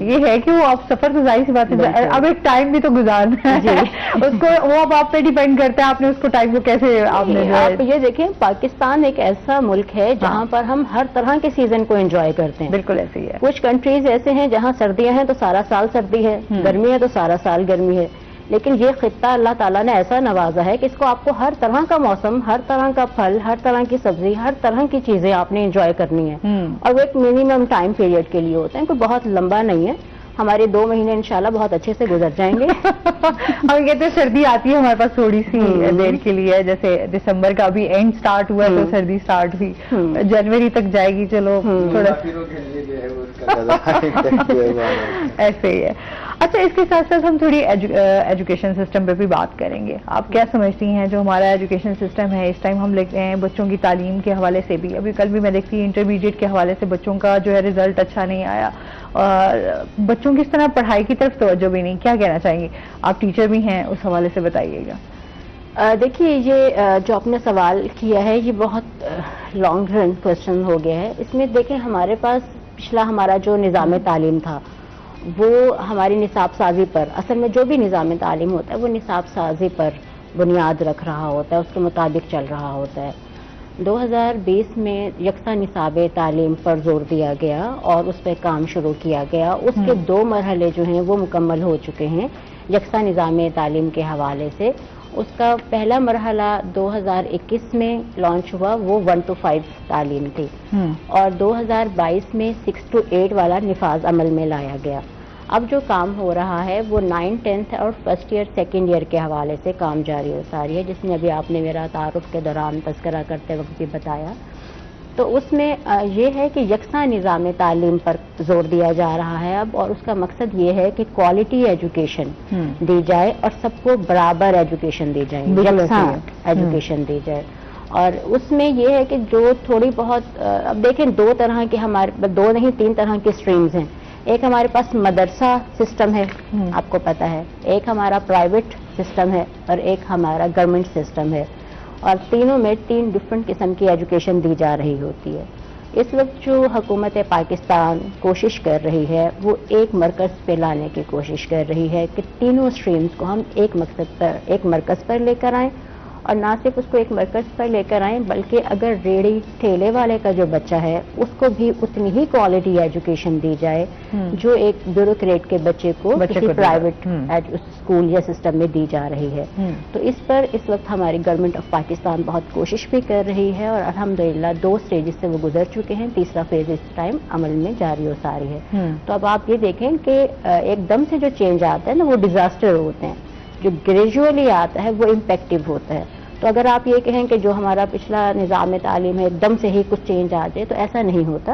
یہ ہے کہ وہ آپ سفر تو ظاہر سی بات ہے اب ایک ٹائم بھی تو گزارنا ہے اس کو، وہ اب آپ پہ ڈیپینڈ کرتا ہے آپ نے اس کو ٹائم کو کیسے آپ نے آپ یہ دیکھیں پاکستان ایک ایسا ملک ہے جہاں پر ہم ہر طرح کے سیزن کو انجوائے کرتے ہیں. بالکل ایسے ہی ہے. کچھ کنٹریز ایسے ہیں جہاں سردیاں ہیں تو سارا سال سردی ہے, گرمی ہے تو سارا سال گرمی ہے, لیکن یہ خطہ اللہ تعالیٰ نے ایسا نوازا ہے کہ اس کو آپ کو ہر طرح کا موسم, ہر طرح کا پھل, ہر طرح کی سبزی, ہر طرح کی چیزیں آپ نے انجوائے کرنی ہے, اور وہ ایک منیمم ٹائم پیریڈ کے لیے ہوتے ہیں, کوئی بہت لمبا نہیں ہے. ہمارے 2 مہینے انشاءاللہ بہت اچھے سے گزر جائیں گے. ہم کہتے ہیں سردی آتی ہے ہمارے پاس تھوڑی سی دیر کے لیے, جیسے دسمبر کا ابھی اینڈ سٹارٹ ہوا ہے تو سردی سٹارٹ ہوئی, جنوری تک جائے گی, چلو تھوڑا ایسے ہی ہے. اچھا, اس کے ساتھ ساتھ ہم تھوڑی ایجوکیشن سسٹم پہ بھی بات کریں گے. آپ کیا سمجھتی ہیں جو ہمارا ایجوکیشن سسٹم ہے اس ٹائم, ہم لیتے ہیں بچوں کی تعلیم کے حوالے سے بھی, ابھی کل بھی میں دیکھتی ہوں انٹرمیڈیٹ کے حوالے سے بچوں کا جو ہے رزلٹ اچھا نہیں آیا, اور بچوں کی اس طرح پڑھائی کی طرف توجہ بھی نہیں, کیا کہنا چاہیں گے؟ آپ ٹیچر بھی ہیں, اس حوالے سے بتائیے گا. دیکھیے, یہ جو آپ نے سوال کیا ہے یہ بہت لانگ رن کوشچن ہو گیا ہے. اس میں دیکھیں ہمارے پاس پچھلا ہمارا جو نظام تعلیم تھا وہ ہماری نصاب سازی پر, اصل میں جو بھی نظام تعلیم ہوتا ہے وہ نصاب سازی پر بنیاد رکھ رہا ہوتا ہے, اس کے مطابق چل رہا ہوتا ہے. 2020 میں یکساں نصاب تعلیم پر زور دیا گیا اور اس پہ کام شروع کیا گیا. اس کے 2 مرحلے جو ہیں وہ مکمل ہو چکے ہیں یکساں نظام تعلیم کے حوالے سے. اس کا پہلا مرحلہ 2021 میں لانچ ہوا, وہ 1 to 5 تعلیم تھی, اور 2022 میں 6 to 8 والا نفاذ عمل میں لایا گیا. اب جو کام ہو رہا ہے وہ 9th 10th اور فرسٹ ایئر سیکنڈ ایئر کے حوالے سے کام جاری و ساری ہے, جس میں ابھی آپ نے میرا تعارف کے دوران تذکرہ کرتے وقت بھی بتایا. تو اس میں یہ ہے کہ یکساں نظام تعلیم پر زور دیا جا رہا ہے اب, اور اس کا مقصد یہ ہے کہ کوالٹی ایجوکیشن دی جائے اور سب کو برابر ایجوکیشن دی جائے, یکساں ایجوکیشن دی جائے. اور اس میں یہ ہے کہ جو تھوڑی بہت, اب دیکھیں 2 طرح کے ہمارے 2 نہیں 3 طرح کی اسٹریمز ہیں. ایک ہمارے پاس مدرسہ سسٹم ہے, آپ کو پتا ہے, ایک ہمارا پرائیویٹ سسٹم ہے, اور ایک ہمارا گورنمنٹ سسٹم ہے, اور تینوں میں 3 ڈفرینٹ قسم کی ایجوکیشن دی جا رہی ہوتی ہے. اس وقت جو حکومت پاکستان کوشش کر رہی ہے وہ ایک مرکز پہ لانے کی کوشش کر رہی ہے کہ تینوں اسٹریمز کو ہم ایک مرکز پر لے کر آئیں, اور نہ صرف اس کو ایک مرکز پر لے کر آئیں بلکہ اگر ریڑھی ٹھیلے والے کا جو بچہ ہے اس کو بھی اتنی ہی کوالٹی ایجوکیشن دی جائے جو ایک بیوروکریٹ کے بچے کو کسی پرائیویٹ اسکول یا سسٹم میں دی جا رہی ہے. تو اس پر اس وقت ہماری گورنمنٹ آف پاکستان بہت کوشش بھی کر رہی ہے, اور الحمدللہ 2 اسٹیجز سے وہ گزر چکے ہیں, تیسرا فیز اس ٹائم عمل میں جاری و ساری ہے. تو اب آپ یہ دیکھیں کہ ایک دم سے جو چینج آتا ہے نا وہ ڈیزاسٹر ہوتے ہیں, جو گریجولی آتا ہے وہ امپیکٹو ہوتا ہے. تو اگر آپ یہ کہیں کہ جو ہمارا پچھلا نظام تعلیم ہے ایک دم سے ہی کچھ چینج آ جائے تو ایسا نہیں ہوتا,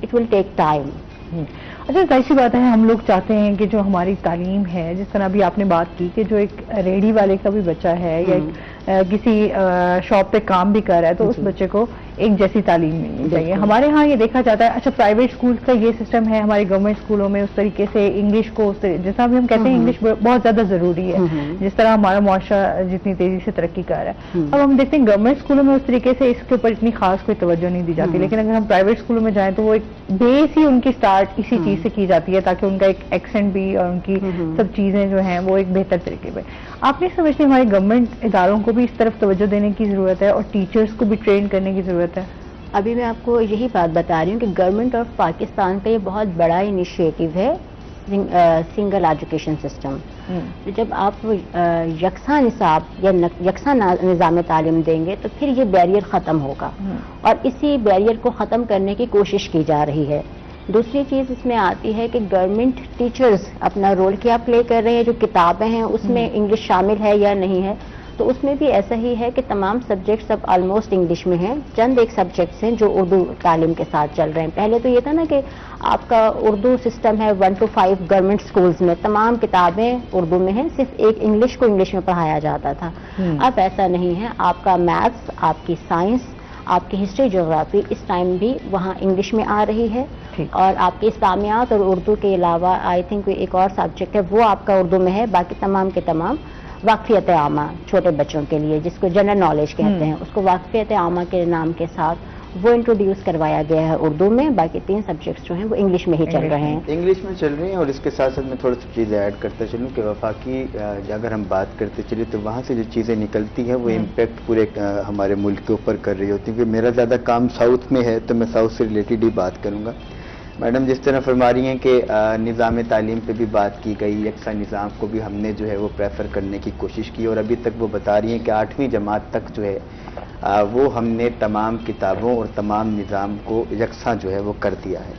اٹ ول ٹیک ٹائم. اچھا, ظاہر سی بات ہے ہم لوگ چاہتے ہیں کہ جو ہماری تعلیم ہے, جس طرح بھی آپ نے بات کی کہ جو ایک ریڑھی والے کا بھی بچہ ہے یا کسی شاپ پہ کام بھی کر رہا ہے تو اس بچے کو ایک جیسی تعلیم ملنی چاہیے. ہمارے ہاں یہ دیکھا جاتا ہے, اچھا پرائیویٹ اسکول کا یہ سسٹم ہے, ہمارے گورنمنٹ اسکولوں میں اس طریقے سے انگلش کو جس طرح بھی ہم کہتے ہیں انگلش بہت زیادہ ضروری ہے, جس طرح ہمارا معاشرہ جتنی تیزی سے ترقی کر رہا ہے. اب ہم دیکھتے ہیں گورنمنٹ اسکولوں میں اس طریقے سے اس کے اوپر اتنی خاص کوئی توجہ نہیں دی جاتی, لیکن اگر ہم پرائیویٹ اسکولوں میں جائیں تو وہ ایک بیس ہی ان کی اسٹارٹ اسی چیز سے کی جاتی ہے تاکہ ان کا ایک ایکسنٹ بھی اور ان کی سب چیزیں جو ہیں وہ ایک بہتر طریقے پہ. آپ نہیں سمجھتے ہمارے گورنمنٹ اداروں کو بھی اس طرف توجہ دینے کی ضرورت ہے اور ٹیچرز کو بھی ٹرین کرنے کی ضرورت ہے؟ ابھی میں آپ کو یہی بات بتا رہی ہوں کہ گورنمنٹ آف پاکستان کا یہ بہت بڑا انیشیٹو ہے سنگل ایجوکیشن سسٹم. جب آپ یکساں نصاب یا یکساں نظام تعلیم دیں گے تو پھر یہ بیریئر ختم ہوگا, اور اسی بیریئر کو ختم کرنے کی کوشش کی جا رہی ہے. دوسری چیز اس میں آتی ہے کہ گورنمنٹ ٹیچرز اپنا رول کیا پلے کر رہے ہیں, جو کتابیں ہیں اس میں انگلش شامل ہے یا نہیں ہے. تو اس میں بھی ایسا ہی ہے کہ تمام سبجیکٹس اب آلموسٹ انگلش میں ہیں, چند ایک سبجیکٹس ہیں جو اردو تعلیم کے ساتھ چل رہے ہیں. پہلے تو یہ تھا نا کہ آپ کا اردو سسٹم ہے 1 to 5 گورنمنٹ اسکولز میں تمام کتابیں اردو میں ہیں, صرف ایک انگلش کو انگلش میں پڑھایا جاتا تھا. اب ایسا نہیں ہے, آپ کا میتھس, آپ کی سائنس, آپ کی ہسٹری جغرافی اس ٹائم بھی وہاں انگلش میں آ رہی ہے, اور آپ کے اسلامیات اور اردو کے علاوہ آئی تھنک ایک اور سبجیکٹ ہے وہ آپ کا اردو میں ہے. باقی تمام کے تمام واقفیت عامہ چھوٹے بچوں کے لیے جس کو جنرل نالج کہتے ہیں, اس کو واقفیت عامہ کے نام کے ساتھ وہ انٹروڈیوس کروایا گیا ہے اردو میں. باقی 3 سبجیکٹس جو ہیں وہ انگلش میں ہی چل رہے ہیں. انگلش میں چل رہے ہیں. اور اس کے ساتھ ساتھ میں تھوڑی سی چیزیں ایڈ کرتا چلوں کہ وفاقی اگر ہم بات کرتے چلے تو وہاں سے جو چیزیں نکلتی ہیں وہ امپیکٹ پورے ہمارے ملک کے اوپر کر رہی ہوتی ہیں. کیونکہ میرا زیادہ کام ساؤتھ میں ہے تو میں ساؤتھ سے ریلیٹڈ ہی بات کروں گا. میڈم جس طرح فرما رہی ہیں کہ نظام تعلیم پہ بھی بات کی گئی, یکساں نظام کو بھی ہم نے جو ہے وہ پریفر کرنے کی کوشش کی, اور ابھی تک وہ بتا رہی ہیں کہ 8ویں جماعت تک جو ہے وہ ہم نے تمام کتابوں اور تمام نظام کو یکساں جو ہے وہ کر دیا ہے.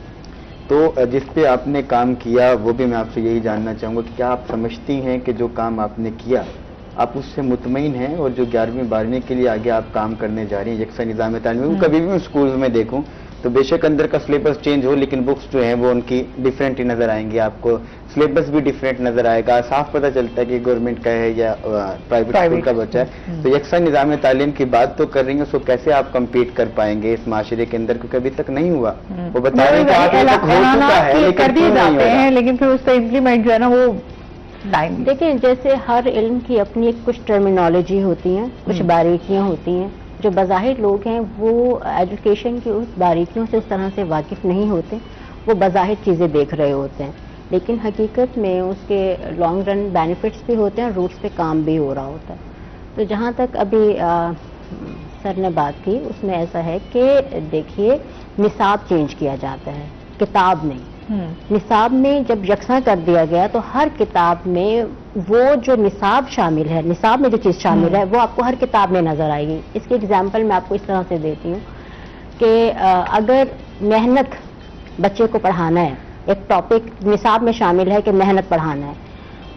تو جس پہ آپ نے کام کیا وہ بھی میں آپ سے یہی جاننا چاہوں گا کہ کیا آپ سمجھتی ہیں کہ جو کام آپ نے کیا آپ اس سے مطمئن ہیں, اور جو 11ویں 12ویں کے لیے آگے آپ کام کرنے جا رہی ہیں یکساں نظام تعلیم, کبھی بھی میں اسکول میں دیکھوں تو بے شک اندر کا سلیبس چینج ہو لیکن بکس جو ہیں وہ ان کی ڈیفرنٹ ہی نظر آئیں گی, آپ کو سلیبس بھی ڈیفرنٹ نظر آئے گا, صاف پتہ چلتا ہے کہ گورنمنٹ کا ہے یا پرائیویٹ اسکول کا بچہ ہے. تو یکساں نظام تعلیم کی بات تو کر رہی ہیں, اس کو کیسے آپ کمپیٹ کر پائیں گے اس معاشرے کے اندر, کیونکہ ابھی تک نہیں ہوا. وہ بتا رہے ہیں کہ آپ تک ہو چکا ہے لیکن کیوں نہیں ہو رہا, لیکن پھر اس کا امپلیمنٹ جو ہے نا وہ ٹائم. دیکھیں جیسے ہر علم کی اپنی کچھ ٹرمینالوجی ہوتی ہیں, کچھ باریکیاں ہوتی ہیں. جو بظاہر لوگ ہیں وہ ایجوکیشن کی اس باریکیوں سے اس طرح سے واقف نہیں ہوتے, وہ بظاہر چیزیں دیکھ رہے ہوتے ہیں, لیکن حقیقت میں اس کے لانگ رن بینیفٹس بھی ہوتے ہیں اور روٹس پہ کام بھی ہو رہا ہوتا ہے. تو جہاں تک ابھی سر نے بات کی اس میں ایسا ہے کہ دیکھیے نصاب چینج کیا جاتا ہے, کتاب نہیں. نصاب میں جب یکساں کر دیا گیا تو ہر کتاب میں وہ جو نصاب شامل ہے, نصاب میں جو چیز شامل ہے وہ آپ کو ہر کتاب میں نظر آئے گی. اس کی ایگزامپل میں آپ کو اس طرح سے دیتی ہوں کہ اگر محنت بچے کو پڑھانا ہے, ایک ٹاپک نصاب میں شامل ہے کہ محنت پڑھانا ہے,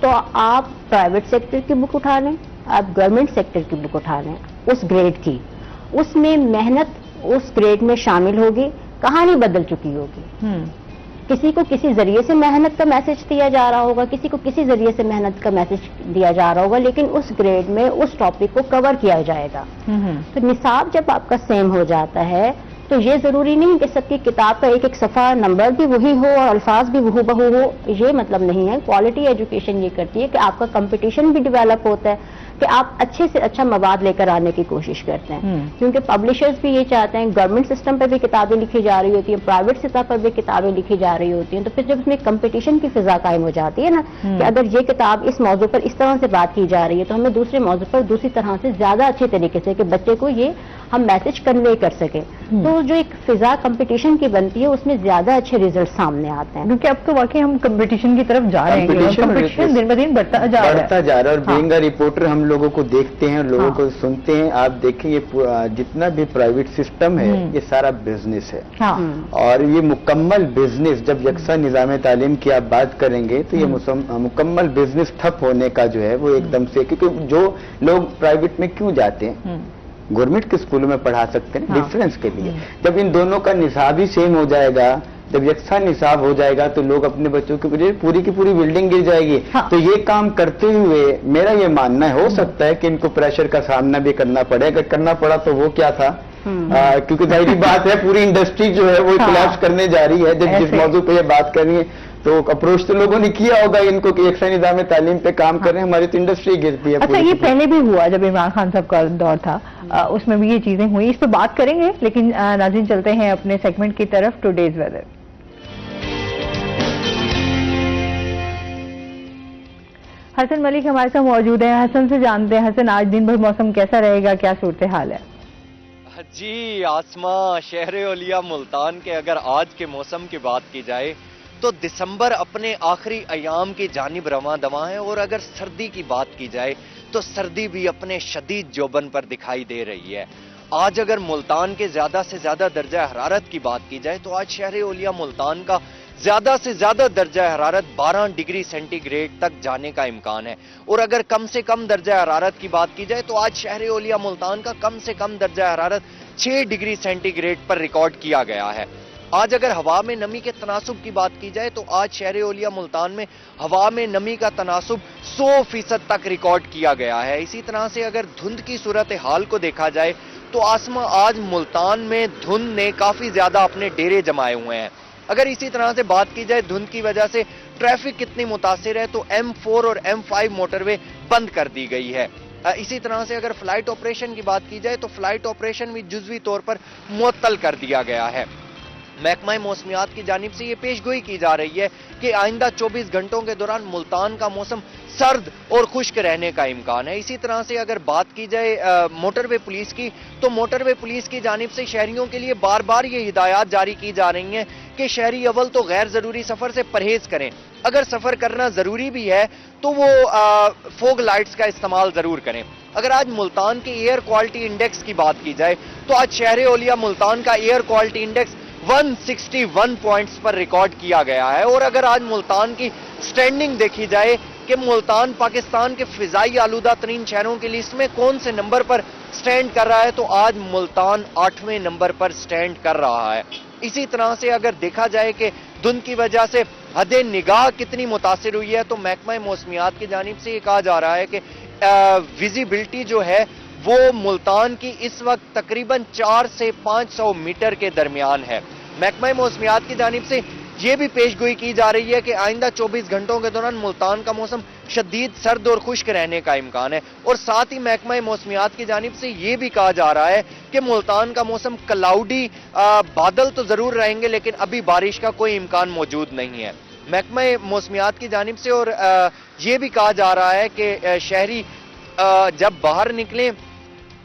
تو آپ پرائیویٹ سیکٹر کی بک اٹھا لیں, آپ گورنمنٹ سیکٹر کی بک اٹھا لیں اس گریڈ کی, اس میں محنت اس گریڈ میں شامل ہوگی, کہانی بدل چکی ہوگی. کسی کو کسی ذریعے سے محنت کا میسج دیا جا رہا ہوگا, کسی کو کسی ذریعے سے محنت کا میسج دیا جا رہا ہوگا, لیکن اس گریڈ میں اس ٹاپک کو کور کیا جائے گا. تو نصاب جب آپ کا سیم ہو جاتا ہے تو یہ ضروری نہیں کہ سب کی کتاب کا ایک ایک صفحہ نمبر بھی وہی ہو اور الفاظ بھی وہو بہو ہو, یہ مطلب نہیں ہے. کوالٹی ایجوکیشن یہ کرتی ہے کہ آپ کا کمپٹیشن بھی ڈیولپ ہوتا ہے, کہ آپ اچھے سے اچھا مواد لے کر آنے کی کوشش کرتے ہیں, کیونکہ پبلشرز بھی یہ چاہتے ہیں. گورنمنٹ سسٹم پہ بھی کتابیں لکھی جا رہی ہوتی ہیں, پرائیویٹ سطح پر بھی کتابیں لکھی جا رہی ہوتی ہیں. تو پھر جب اس میں کمپٹیشن کی فضا قائم ہو جاتی ہے نا کہ اگر یہ کتاب اس موضوع پر اس طرح سے بات کی جا رہی ہے تو ہمیں دوسرے موضوع پر دوسری طرح سے زیادہ اچھے طریقے سے کہ بچے کو یہ ہم میسج کنوے کر سکیں. تو جو ایک فضا کمپٹیشن کی بنتی ہے اس میں زیادہ اچھے ریزلٹ سامنے آتے ہیں, کیونکہ اب تو واقعی ہم کمپٹیشن کی طرف جا رہے ہیں, کمپٹیشن دن بدن بڑھتا جا رہا ہے. اور بینگ اے رپورٹر ہم لوگوں کو دیکھتے ہیں, لوگوں کو سنتے ہیں. آپ دیکھیں یہ جتنا بھی پرائیویٹ سسٹم ہے یہ سارا بزنس ہے, اور یہ مکمل بزنس. جب یکساں نظام تعلیم کی آپ بات کریں گے تو یہ مکمل بزنس ٹھپ ہونے کا جو ہے وہ ایک دم سے, کیونکہ جو لوگ پرائیویٹ میں کیوں جاتے ہیں گورنمنٹ کے اسکولوں میں پڑھا سکتے ہیں ڈفرینس کے لیے. جب ان دونوں کا نصاب ہی سیم ہو جائے گا, جب یکساں نصاب ہو جائے گا تو لوگ اپنے بچوں کی وجہ پوری کی پوری بلڈنگ گر جائے گی. تو یہ کام کرتے ہوئے میرا یہ ماننا ہے, ہو سکتا ہے کہ ان کو پریشر کا سامنا بھی کرنا پڑے. اگر کرنا پڑا تو وہ کیا تھا, کیونکہ ظاہری بات ہے پوری انڈسٹری جو ہے وہ کولیپس کرنے جا رہی ہے. جب جس موضوع پہ یہ بات کر رہی ہے تو اپروچ تو لوگوں نے کیا ہوگا ان کو کہ یکساں نظام تعلیم پہ کام کر رہے ہیں, ہماری تو انڈسٹری گرتی ہے. اچھا, یہ پہلے بھی ہوا جب عمران خان صاحب کا دور تھا, اس میں بھی یہ چیزیں ہوئی, اس پہ بات کریں گے. لیکن ناظرین چلتے ہیں اپنے سیگمنٹ کی طرف, ٹوڈیز ویدر. حسن ملک ہمارے ساتھ موجود ہیں. حسن سے جانتے ہیں, حسن آج دن بھر موسم کیسا رہے گا, کیا صورتحال ہے؟ جی آسما, شہر اولیاء ملتان کے اگر آج کے موسم کی بات کی جائے تو دسمبر اپنے آخری ایام کی جانب رواں دواں ہے, اور اگر سردی کی بات کی جائے تو سردی بھی اپنے شدید جوبن پر دکھائی دے رہی ہے. آج اگر ملتان کے زیادہ سے زیادہ درجہ حرارت کی بات کی جائے تو آج شہر اولیاء ملتان کا زیادہ سے زیادہ درجہ حرارت 12 ڈگری سینٹی گریڈ تک جانے کا امکان ہے, اور اگر کم سے کم درجہ حرارت کی بات کی جائے تو آج شہر اولیاء ملتان کا کم سے کم درجہ حرارت 6 ڈگری سینٹی گریڈ پر ریکارڈ کیا گیا ہے. آج اگر ہوا میں نمی کے تناسب کی بات کی جائے تو آج شہر اولیاء ملتان میں ہوا میں نمی کا تناسب 100% تک ریکارڈ کیا گیا ہے. اسی طرح سے اگر دھند کی صورتحال کو دیکھا جائے تو آسما آج ملتان میں دھند نے کافی زیادہ اپنے ڈیرے جمائے ہوئے ہیں. اگر اسی طرح سے بات کی جائے دھند کی وجہ سے ٹریفک کتنی متاثر ہے تو M4 اور M5 موٹر وے بند کر دی گئی ہے. اسی طرح سے اگر فلائٹ آپریشن کی بات کی جائے تو فلائٹ آپریشن بھی جزوی طور پر معطل کر دیا گیا ہے۔ محکمہ موسمیات کی جانب سے یہ پیش گوئی کی جا رہی ہے کہ آئندہ 24 گھنٹوں کے دوران ملتان کا موسم سرد اور خشک رہنے کا امکان ہے۔ اسی طرح سے اگر بات کی جائے موٹر وے پولیس کی تو موٹر وے پولیس کی جانب سے شہریوں کے لیے بار بار یہ ہدایات جاری کی جا رہی ہیں کہ شہری اول تو غیر ضروری سفر سے پرہیز کریں، اگر سفر کرنا ضروری بھی ہے تو وہ فوگ لائٹس کا استعمال ضرور کریں۔ اگر آج ملتان کے ایئر کوالٹی انڈیکس کی بات کی جائے تو آج شہر اولیاء ملتان کا ایئر کوالٹی انڈیکس 161 پوائنٹس پر ریکارڈ کیا گیا ہے، اور اگر آج ملتان کی سٹینڈنگ دیکھی جائے کہ ملتان پاکستان کے فضائی آلودہ ترین شہروں کی لسٹ میں کون سے نمبر پر سٹینڈ کر رہا ہے تو آج ملتان 8ویں نمبر پر سٹینڈ کر رہا ہے۔ اسی طرح سے اگر دیکھا جائے کہ دھند کی وجہ سے حد نگاہ کتنی متاثر ہوئی ہے تو محکمہ موسمیات کی جانب سے یہ کہا جا رہا ہے کہ ویزیبلٹی جو ہے وہ ملتان کی اس وقت تقریباً 400 سے 500 میٹر کے درمیان ہے۔ محکمہ موسمیات کی جانب سے یہ بھی پیش گوئی کی جا رہی ہے کہ آئندہ 24 گھنٹوں کے دوران ملتان کا موسم شدید سرد اور خشک رہنے کا امکان ہے، اور ساتھ ہی محکمہ موسمیات کی جانب سے یہ بھی کہا جا رہا ہے کہ ملتان کا موسم کلاؤڈی، بادل تو ضرور رہیں گے لیکن ابھی بارش کا کوئی امکان موجود نہیں ہے۔ محکمہ موسمیات کی جانب سے اور یہ بھی کہا جا رہا ہے کہ شہری جب باہر نکلیں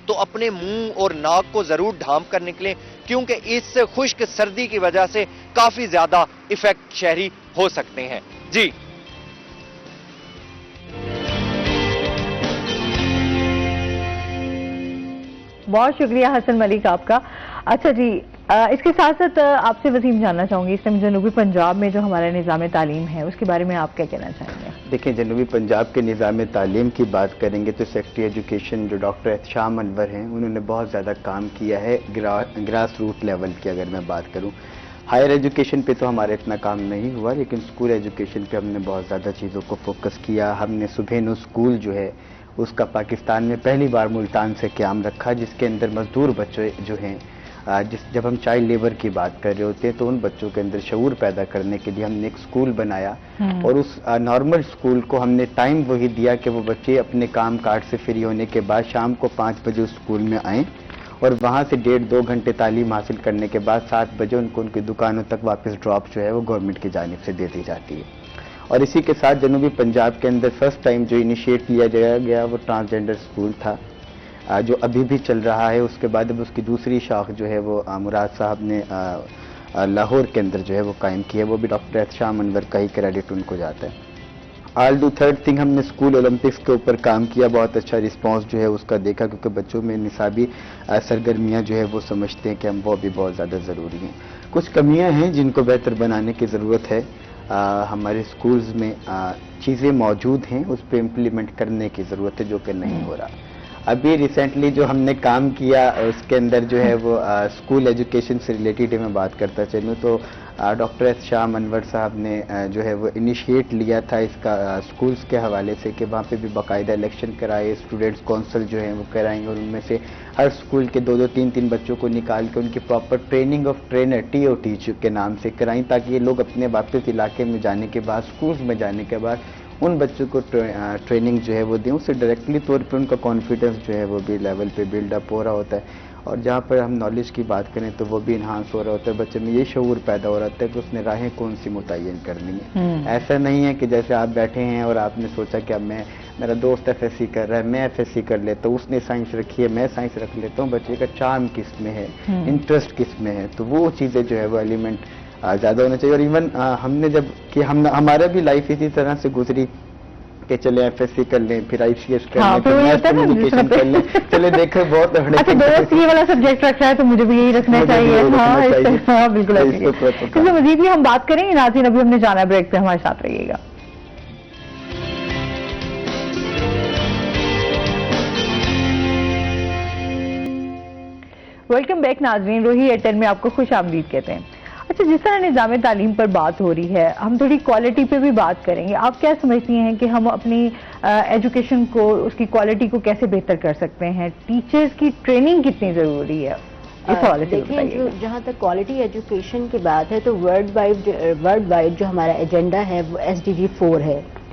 تو اپنے منہ اور ناک کو ضرور ڈھانپ کر نکلیں، کیونکہ اس خشک سردی کی وجہ سے کافی زیادہ ایفیکٹ شہری ہو سکتے ہیں۔ جی بہت شکریہ حسن ملک آپ کا۔ اچھا جی، اس کے ساتھ ساتھ آپ سے وسیم جاننا چاہوں گی، اس ٹائم جنوبی پنجاب میں جو ہمارا نظام تعلیم ہے اس کے بارے میں آپ کیا کہنا چاہیں گے؟ دیکھیں، جنوبی پنجاب کے نظام تعلیم کی بات کریں گے تو سیکرٹری ایجوکیشن جو ڈاکٹر احتشام انور ہیں انہوں نے بہت زیادہ کام کیا ہے گراس روٹ لیول کی اگر میں بات کروں۔ ہائر ایجوکیشن پہ تو ہمارا اتنا کام نہیں ہوا، لیکن اسکول ایجوکیشن پہ ہم نے بہت زیادہ چیزوں کو فوکس کیا۔ ہم نے صبح نو اسکول جو ہے اس کا پاکستان میں پہلی بار ملتان سے قیام رکھا، جس کے اندر مزدور بچے جو ہیں، جب ہم چائلڈ لیبر کی بات کر رہے ہوتے ہیں تو ان بچوں کے اندر شعور پیدا کرنے کے لیے ہم نے ایک اسکول بنایا، اور اس نارمل اسکول کو ہم نے ٹائم وہی دیا کہ وہ بچے اپنے کام کاج سے فری ہونے کے بعد شام کو 5 بجے اسکول میں آئیں، اور وہاں سے 1.5-2 گھنٹے تعلیم حاصل کرنے کے بعد 7 بجے ان کو ان کی دکانوں تک واپس ڈراپ جو ہے وہ گورنمنٹ کی جانب سے دے دی جاتی ہے۔ اور اسی کے ساتھ جنوبی پنجاب کے اندر فرسٹ ٹائم جو انیشیٹ لیا گیا وہ ٹرانسجینڈر اسکول تھا، جو ابھی بھی چل رہا ہے۔ اس کے بعد اب اس کی دوسری شاخ جو ہے وہ مراد صاحب نے لاہور کے اندر جو ہے وہ قائم کی ہے، وہ بھی ڈاکٹر احتشام انور کا ہی کریڈٹ ان کو جاتا ہے۔ آل ڈو تھرڈ تھنگ، ہم نے اسکول اولمپکس کے اوپر کام کیا، بہت اچھا رسپانس جو ہے اس کا دیکھا، کیونکہ بچوں میں نصابی سرگرمیاں جو ہے وہ سمجھتے ہیں کہ ہم وہ بھی بہت زیادہ ضروری ہیں۔ کچھ کمیاں ہیں جن کو بہتر بنانے کی ضرورت ہے، ہمارے اسکولز میں چیزیں موجود ہیں، اس پہ امپلیمنٹ کرنے کی ضرورت ہے جو کہ نہیں ہو رہا۔ ابھی ریسنٹلی جو ہم نے کام کیا اس کے اندر جو ہے وہ اسکول ایجوکیشن سے ریلیٹڈ میں بات کرتا چلوں تو ڈاکٹر احتشام انور صاحب نے جو ہے وہ انیشیٹ لیا تھا اس کا اسکولز کے حوالے سے کہ وہاں پہ بھی باقاعدہ الیکشن کرائے، اسٹوڈنٹس کونسل جو ہیں وہ کرائیں گے، اور ان میں سے ہر اسکول کے 2-2 3-3 بچوں کو نکال کے ان کی proper training of trainer TOT کے نام سے کرائیں، تاکہ یہ لوگ اپنے واپس علاقے میں جانے کے بعد، اسکولز میں جانے کے بعد ان بچوں کو ٹریننگ جو ہے وہ دیں، اس سے ڈائریکٹلی طور پہ ان کا کانفیڈنس جو ہے وہ بھی لیول پہ بلڈ اپ ہو رہا ہوتا ہے، اور جہاں پر ہم نالج کی بات کریں تو وہ بھی انہانس ہو رہا ہوتا ہے، بچے میں یہ شعور پیدا ہو رہا ہے کہ اس نے راہیں کون سی متعین کرنی ہے۔ ایسا نہیں ہے کہ جیسے آپ بیٹھے ہیں اور آپ نے سوچا کہ اب میرا دوست FSC کر رہا ہے، میں FSC کر لیتا ہوں، اس نے سائنس رکھی ہے میں سائنس رکھ لیتا ہوں، بچے کا چارم کس میں ہے، انٹرسٹ کس میں ہے، تو وہ چیزیں جو ہے وہ ایلیمنٹ زیادہ ہونا چاہیے۔ اور ایون ہم نے جب کہ ہمارا بھی لائف اسی طرح سے گزری کہ چلے FSC کر لیں، پھر ICS کر لیں، پھر میتھ کمیونیکیشن کر لیں، چلے دیکھیں بہت اچھا دوست یہ والا سبجیکٹ رکھا ہے تو مجھے بھی یہی رکھنا چاہیے۔ ہاں بالکل، اس میں مزید بھی ہم بات کریں گے۔ ناظرین ابھی ہم نے جانا ہے بریک پہ، ہمارے ساتھ رہیے گا۔ ویلکم بیک ناظرین، روہی ایئرٹیل میں آپ کو خوش آمدید کہتے ہیں۔ اچھا، جس طرح نظام تعلیم پر بات ہو رہی ہے، ہم تھوڑی کوالٹی پہ بھی بات کریں گے۔ آپ کیا سمجھتی ہیں کہ ہم اپنی ایجوکیشن کو، اس کی کوالٹی کو کیسے بہتر کر سکتے ہیں؟ ٹیچرز کی ٹریننگ کتنی ضروری ہے؟ اس حوالے سے دیکھیں، جہاں تک کوالٹی ایجوکیشن کی بات ہے تو ورلڈ وائڈ جو ہمارا ایجنڈا ہے وہ SDG 4 ہے،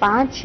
5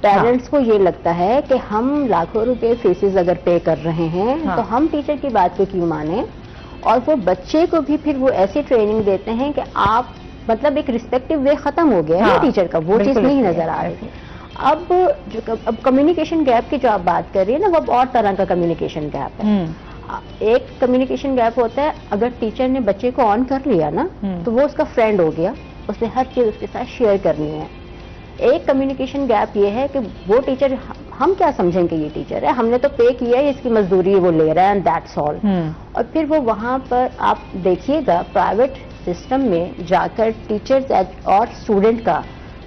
پیرنٹس کو یہ لگتا ہے کہ ہم لاکھوں روپے فیسز اگر پے کر رہے ہیں تو ہم ٹیچر کی بات کو کیوں مانیں، اور وہ بچے کو بھی پھر وہ ایسی ٹریننگ دیتے ہیں کہ آپ مطلب ایک رسپیکٹو وے ختم ہو گیا ہے ٹیچر کا، وہ چیز نہیں نظر آ رہی. اب کمیونیکیشن گیپ کی جو آپ بات کر رہی ہیں نا، وہ اور طرح کا کمیونیکیشن گیپ ہے. ایک کمیونیکیشن گیپ ہوتا ہے اگر ٹیچر نے بچے کو آن کر لیا نا تو وہ اس کا فرینڈ ہو گیا، اس نے ہر چیز اس کے ساتھ شیئر کرنی ہے. ایک کمیونیکیشن گیپ یہ ہے کہ وہ ٹیچر، ہم کیا سمجھیں کہ یہ ٹیچر ہے، ہم نے تو پے کیا ہے، اس کی مزدوری وہ لے رہا ہے اینڈ دیٹس آل. اور پھر وہ وہاں پر آپ دیکھیے گا پرائیویٹ سسٹم میں جا کر ٹیچر اور اسٹوڈنٹ کا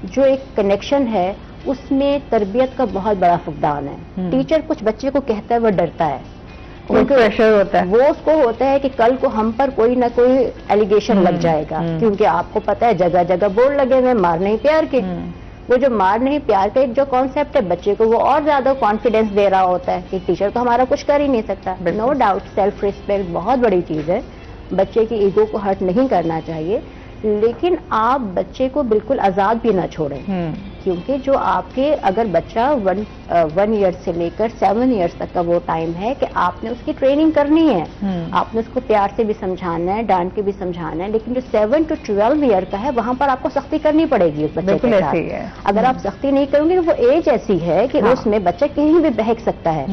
جو ایک کنیکشن ہے اس میں تربیت کا بہت بڑا فقدان ہے. ٹیچر کچھ بچے کو کہتا ہے وہ ڈرتا ہے، پریشر ہوتا ہے، وہ اس کو ہوتا ہے کہ کل کو ہم پر کوئی نہ کوئی ایلیگیشن لگ جائے گا، کیونکہ آپ کو پتا ہے جگہ جگہ بورڈ لگے ہوئے مار نہیں پیار کے. وہ جو مار نہیں پیار کا ایک جو کانسیپٹ ہے بچے کو وہ اور زیادہ کانفیڈینس دے رہا ہوتا ہے کہ ٹیچر تو ہمارا کچھ کر ہی نہیں سکتا. نو ڈاؤٹ سیلف ریسپیکٹ بہت بڑی چیز ہے، بچے کی ایگو کو ہرٹ نہیں کرنا چاہیے، لیکن آپ بچے کو بالکل آزاد بھی نہ چھوڑیں. کیونکہ جو آپ کے اگر بچہ 1 ایئر سے لے کر 7 ایئرس تک کا وہ ٹائم ہے کہ آپ نے اس کی ٹریننگ کرنی ہے، آپ نے اس کو پیار سے بھی سمجھانا ہے، ڈانٹ کے بھی سمجھانا ہے. لیکن جو 7 to 12 ایئر کا ہے وہاں پر آپ کو سختی کرنی پڑے گی اس بچے کے ساتھ. اگر آپ سختی نہیں کریں گے تو وہ ایج ایسی ہے کہ اس میں بچہ کہیں بھی بہک سکتا ہے.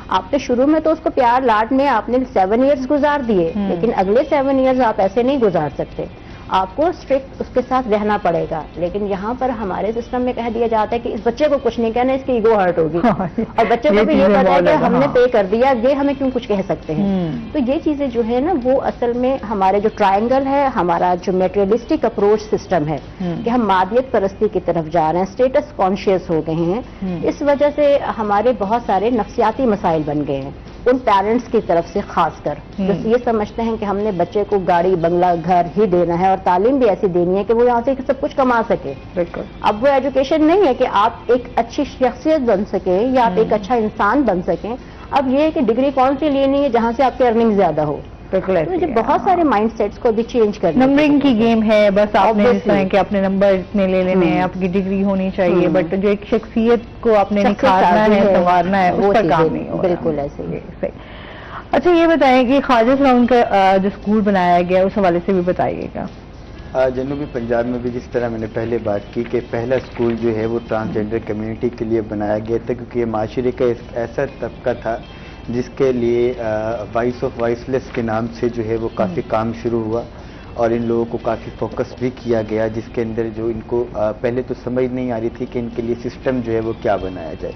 آپ نے شروع میں تو اس کو پیار لاڈ میں آپ نے 7 ایئرس گزار دیے، لیکن اگلے 7 ایئرس آپ ایسے نہیں گزار سکتے، آپ کو اسٹرکٹ اس کے ساتھ رہنا پڑے گا. لیکن یہاں پر ہمارے سسٹم میں کہہ دیا جاتا ہے کہ اس بچے کو کچھ نہیں کہنا، اس کی ایگو ہرٹ ہوگی، اور بچے کو بھی یہ پتا ہے کہ ہم نے پے کر دیا، یہ ہمیں کیوں کچھ کہہ سکتے ہیں. تو یہ چیزیں جو ہے نا وہ اصل میں ہمارے جو ٹرائنگل ہے، ہمارا جو میٹریلسٹک اپروچ سسٹم ہے کہ ہم مادیت پرستی کی طرف جا رہے ہیں، اسٹیٹس کانشیس ہو گئے ہیں، اس وجہ سے ہمارے بہت سارے نفسیاتی مسائل بن گئے ہیں ان پیرنٹس کی طرف سے، خاص کر جو یہ سمجھتے ہیں کہ ہم نے بچے کو گاڑی بنگلہ گھر ہی دینا ہے اور تعلیم بھی ایسی دینی ہے کہ وہ یہاں سے سب کچھ کما سکے. بالکل. اب وہ ایجوکیشن نہیں ہے کہ آپ ایک اچھی شخصیت بن سکیں یا آپ ایک اچھا انسان بن سکیں. اب یہ ہے کہ ڈگری کون سی لینی ہے جہاں سے آپ کی ارننگ زیادہ ہو. مجھے بہت سارے مائنڈ سیٹس کو بھی چینج کرنا. نمبرنگ کی گیم ہے، بس آپ نے اس طرح کہ اپنے نمبر اتنے لے لینے ہیں، آپ کی ڈگری ہونی چاہیے، بٹ جو ایک شخصیت کو آپ نے نکھارنا ہے، سنوارنا ہے، اس پر کام نہیں ہو رہا. بالکل ایسے ہی. اچھا یہ بتائیں کہ خواجہ سراؤنڈ کا جو اسکول بنایا گیا اس حوالے سے بھی بتائیے گا. جنوبی پنجاب میں بھی جس طرح میں نے پہلے بات کی کہ پہلا اسکول جو ہے وہ ٹرانسجینڈر کمیونٹی کے لیے بنایا گیا تھا، کیونکہ یہ معاشرے کا ایک ایسا طبقہ تھا جس کے لیے وائس آف وائس لیس کے نام سے جو ہے وہ کافی کام شروع ہوا، اور ان لوگوں کو کافی فوکس بھی کیا گیا، جس کے اندر جو ان کو پہلے تو سمجھ نہیں آ رہی تھی کہ ان کے لیے سسٹم جو ہے وہ کیا بنایا جائے.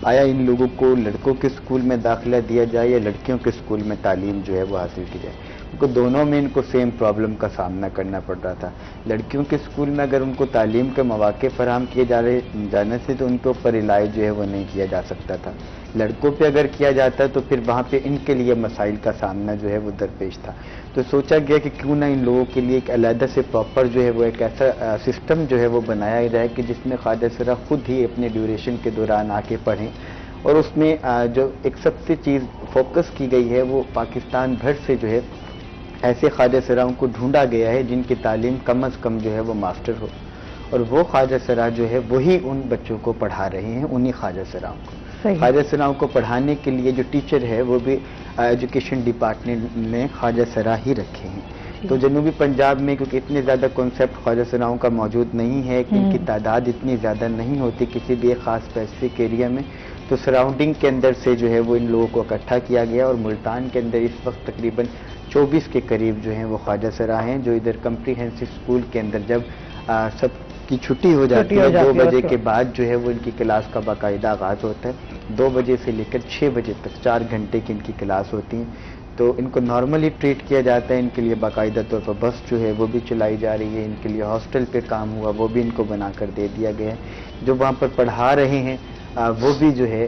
آیا ان لوگوں کو لڑکوں کے اسکول میں داخلہ دیا جائے یا لڑکیوں کے اسکول میں تعلیم جو ہے وہ حاصل کی جائے. ان کو دونوں میں ان کو سیم پرابلم کا سامنا کرنا پڑ رہا تھا. لڑکیوں کے اسکول میں اگر ان کو تعلیم کے مواقع فراہم کیے جانے سے تو ان کے اوپر رلائی جو ہے وہ نہیں کیا جا سکتا تھا. لڑکوں پہ اگر کیا جاتا تو پھر وہاں پہ ان کے لیے مسائل کا سامنا جو ہے وہ درپیش تھا. تو سوچا گیا کہ کیوں نہ ان لوگوں کے لیے ایک علیحدہ سے پراپر جو ہے وہ ایک ایسا سسٹم جو ہے وہ بنایا جائے کہ جس میں خواجہ سرا خود ہی اپنے ڈیوریشن کے دوران آ کے پڑھیں. اور اس میں جو ایک سب سے چیز فوکس کی گئی ہے وہ پاکستان بھر سے جو ہے ایسے خواجہ سراؤں کو ڈھونڈا گیا ہے جن کی تعلیم کم از کم جو ہے وہ ماسٹر ہو، اور وہ خواجہ سرا جو ہے وہی ان بچوں کو پڑھا رہے ہیں، انہی خواجہ سراؤں کو. خواجہ سراؤں کو پڑھانے کے لیے جو ٹیچر ہے وہ بھی ایجوکیشن ڈپارٹمنٹ نے خواجہ سرا ہی رکھے ہیں. تو جنوبی پنجاب میں کیونکہ اتنے زیادہ کانسیپٹ خواجہ سراؤں کا موجود نہیں ہے کہ ان کی تعداد اتنی زیادہ نہیں ہوتی کسی بھی ایک خاص اسپیسیفک ایریا میں، تو سراؤنڈنگ کے اندر سے جو ہے وہ ان لوگوں کو اکٹھا کیا گیا. اور ملتان کے اندر اس وقت تقریباً 24 کے قریب جو ہیں وہ خواجہ سرا ہیں، جو ادھر کمپریہنسو اسکول کے اندر جب سب کی چھٹی ہو جاتی ہے 2 بجے کے بعد جو ہے وہ ان کی کلاس کا باقاعدہ آغاز ہوتا ہے. 2 بجے سے لے کر 6 بجے تک 4 گھنٹے کی ان کی کلاس ہوتی ہیں. تو ان کو نارملی ٹریٹ کیا جاتا ہے. ان کے لیے باقاعدہ طور پر بس جو ہے وہ بھی چلائی جا رہی ہے. ان کے لیے ہاسٹل پہ کام ہوا وہ بھی ان کو بنا کر دے دیا گیا ہے. جو وہاں پر پڑھا رہے ہیں وہ بھی جو ہے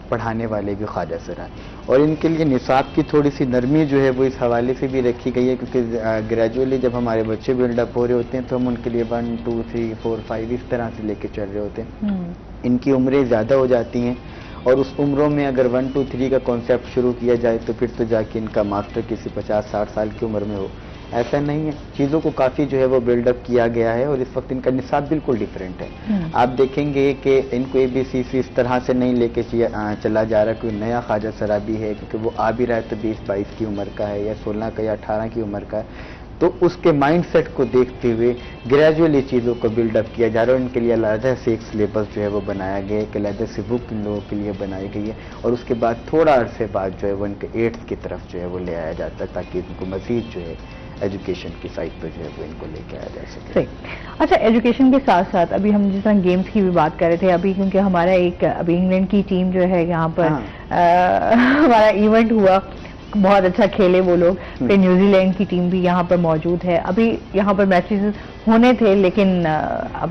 پڑھانے والے بھی خواجہ سرا ہیں. اور ان کے لیے نصاب کی تھوڑی سی نرمی جو ہے وہ اس حوالے سے بھی رکھی گئی ہے، کیونکہ گریجولی جب ہمارے بچے بلڈ اپ ہو رہے ہوتے ہیں تو ہم ان کے لیے 1 2 3 4 5 اس طرح سے لے کے چل رہے ہوتے ہیں. ان کی عمریں زیادہ ہو جاتی ہیں، اور اس عمروں میں اگر 1 2 3 کا کانسیپٹ شروع کیا جائے تو پھر تو جا کے ان کا ماسٹر کسی 50 60 سال کی عمر میں ہو. ایسا نہیں ہے, چیزوں کو کافی جو ہے وہ بلڈ اپ کیا گیا ہے, اور اس وقت ان کا نصاب بالکل ڈفرینٹ ہے. آپ دیکھیں گے کہ ان کو ABCC اس طرح سے نہیں لے کے چلا جا رہا, کوئی نیا خواجہ سرابی ہے کیونکہ وہ آ بھی رہا ہے تو 20-22 کی عمر کا ہے یا 16 کا یا 18 کی عمر کا ہے, تو اس کے مائنڈ سیٹ کو دیکھتے ہوئے گریجولی چیزوں کو بلڈ اپ کیا جا رہا ہے. ان کے لیے علیحدہ سے ایک سلیبس جو ہے وہ بنایا گیا ہے, ایک علیحدہ سے بک ان لوگوں کے لیے بنائی گئی ہے, اور اس کے بعد تھوڑا عرصے بعد جو ہے وہ ان کے 8th کی طرف جو ہے وہ لے آیا جاتا ہے تاکہ ان کو مزید جو ہے ایجوکیشن کی سائٹ پہ جو ہے وہ ان کو لے کے آیا جا سکے. صحیح. اچھا, ایجوکیشن کے ساتھ ساتھ ابھی ہم جس طرح گیمز کی بھی بات کر رہے تھے ابھی, کیونکہ ہمارا ایک ابھی انگلینڈ کی ٹیم جو ہے یہاں پر ہمارا ایونٹ ہوا, بہت اچھا کھیلے وہ لوگ, پھر نیوزی لینڈ کی ٹیم بھی یہاں پر موجود ہے. ابھی یہاں پر میچز ہونے تھے لیکن اب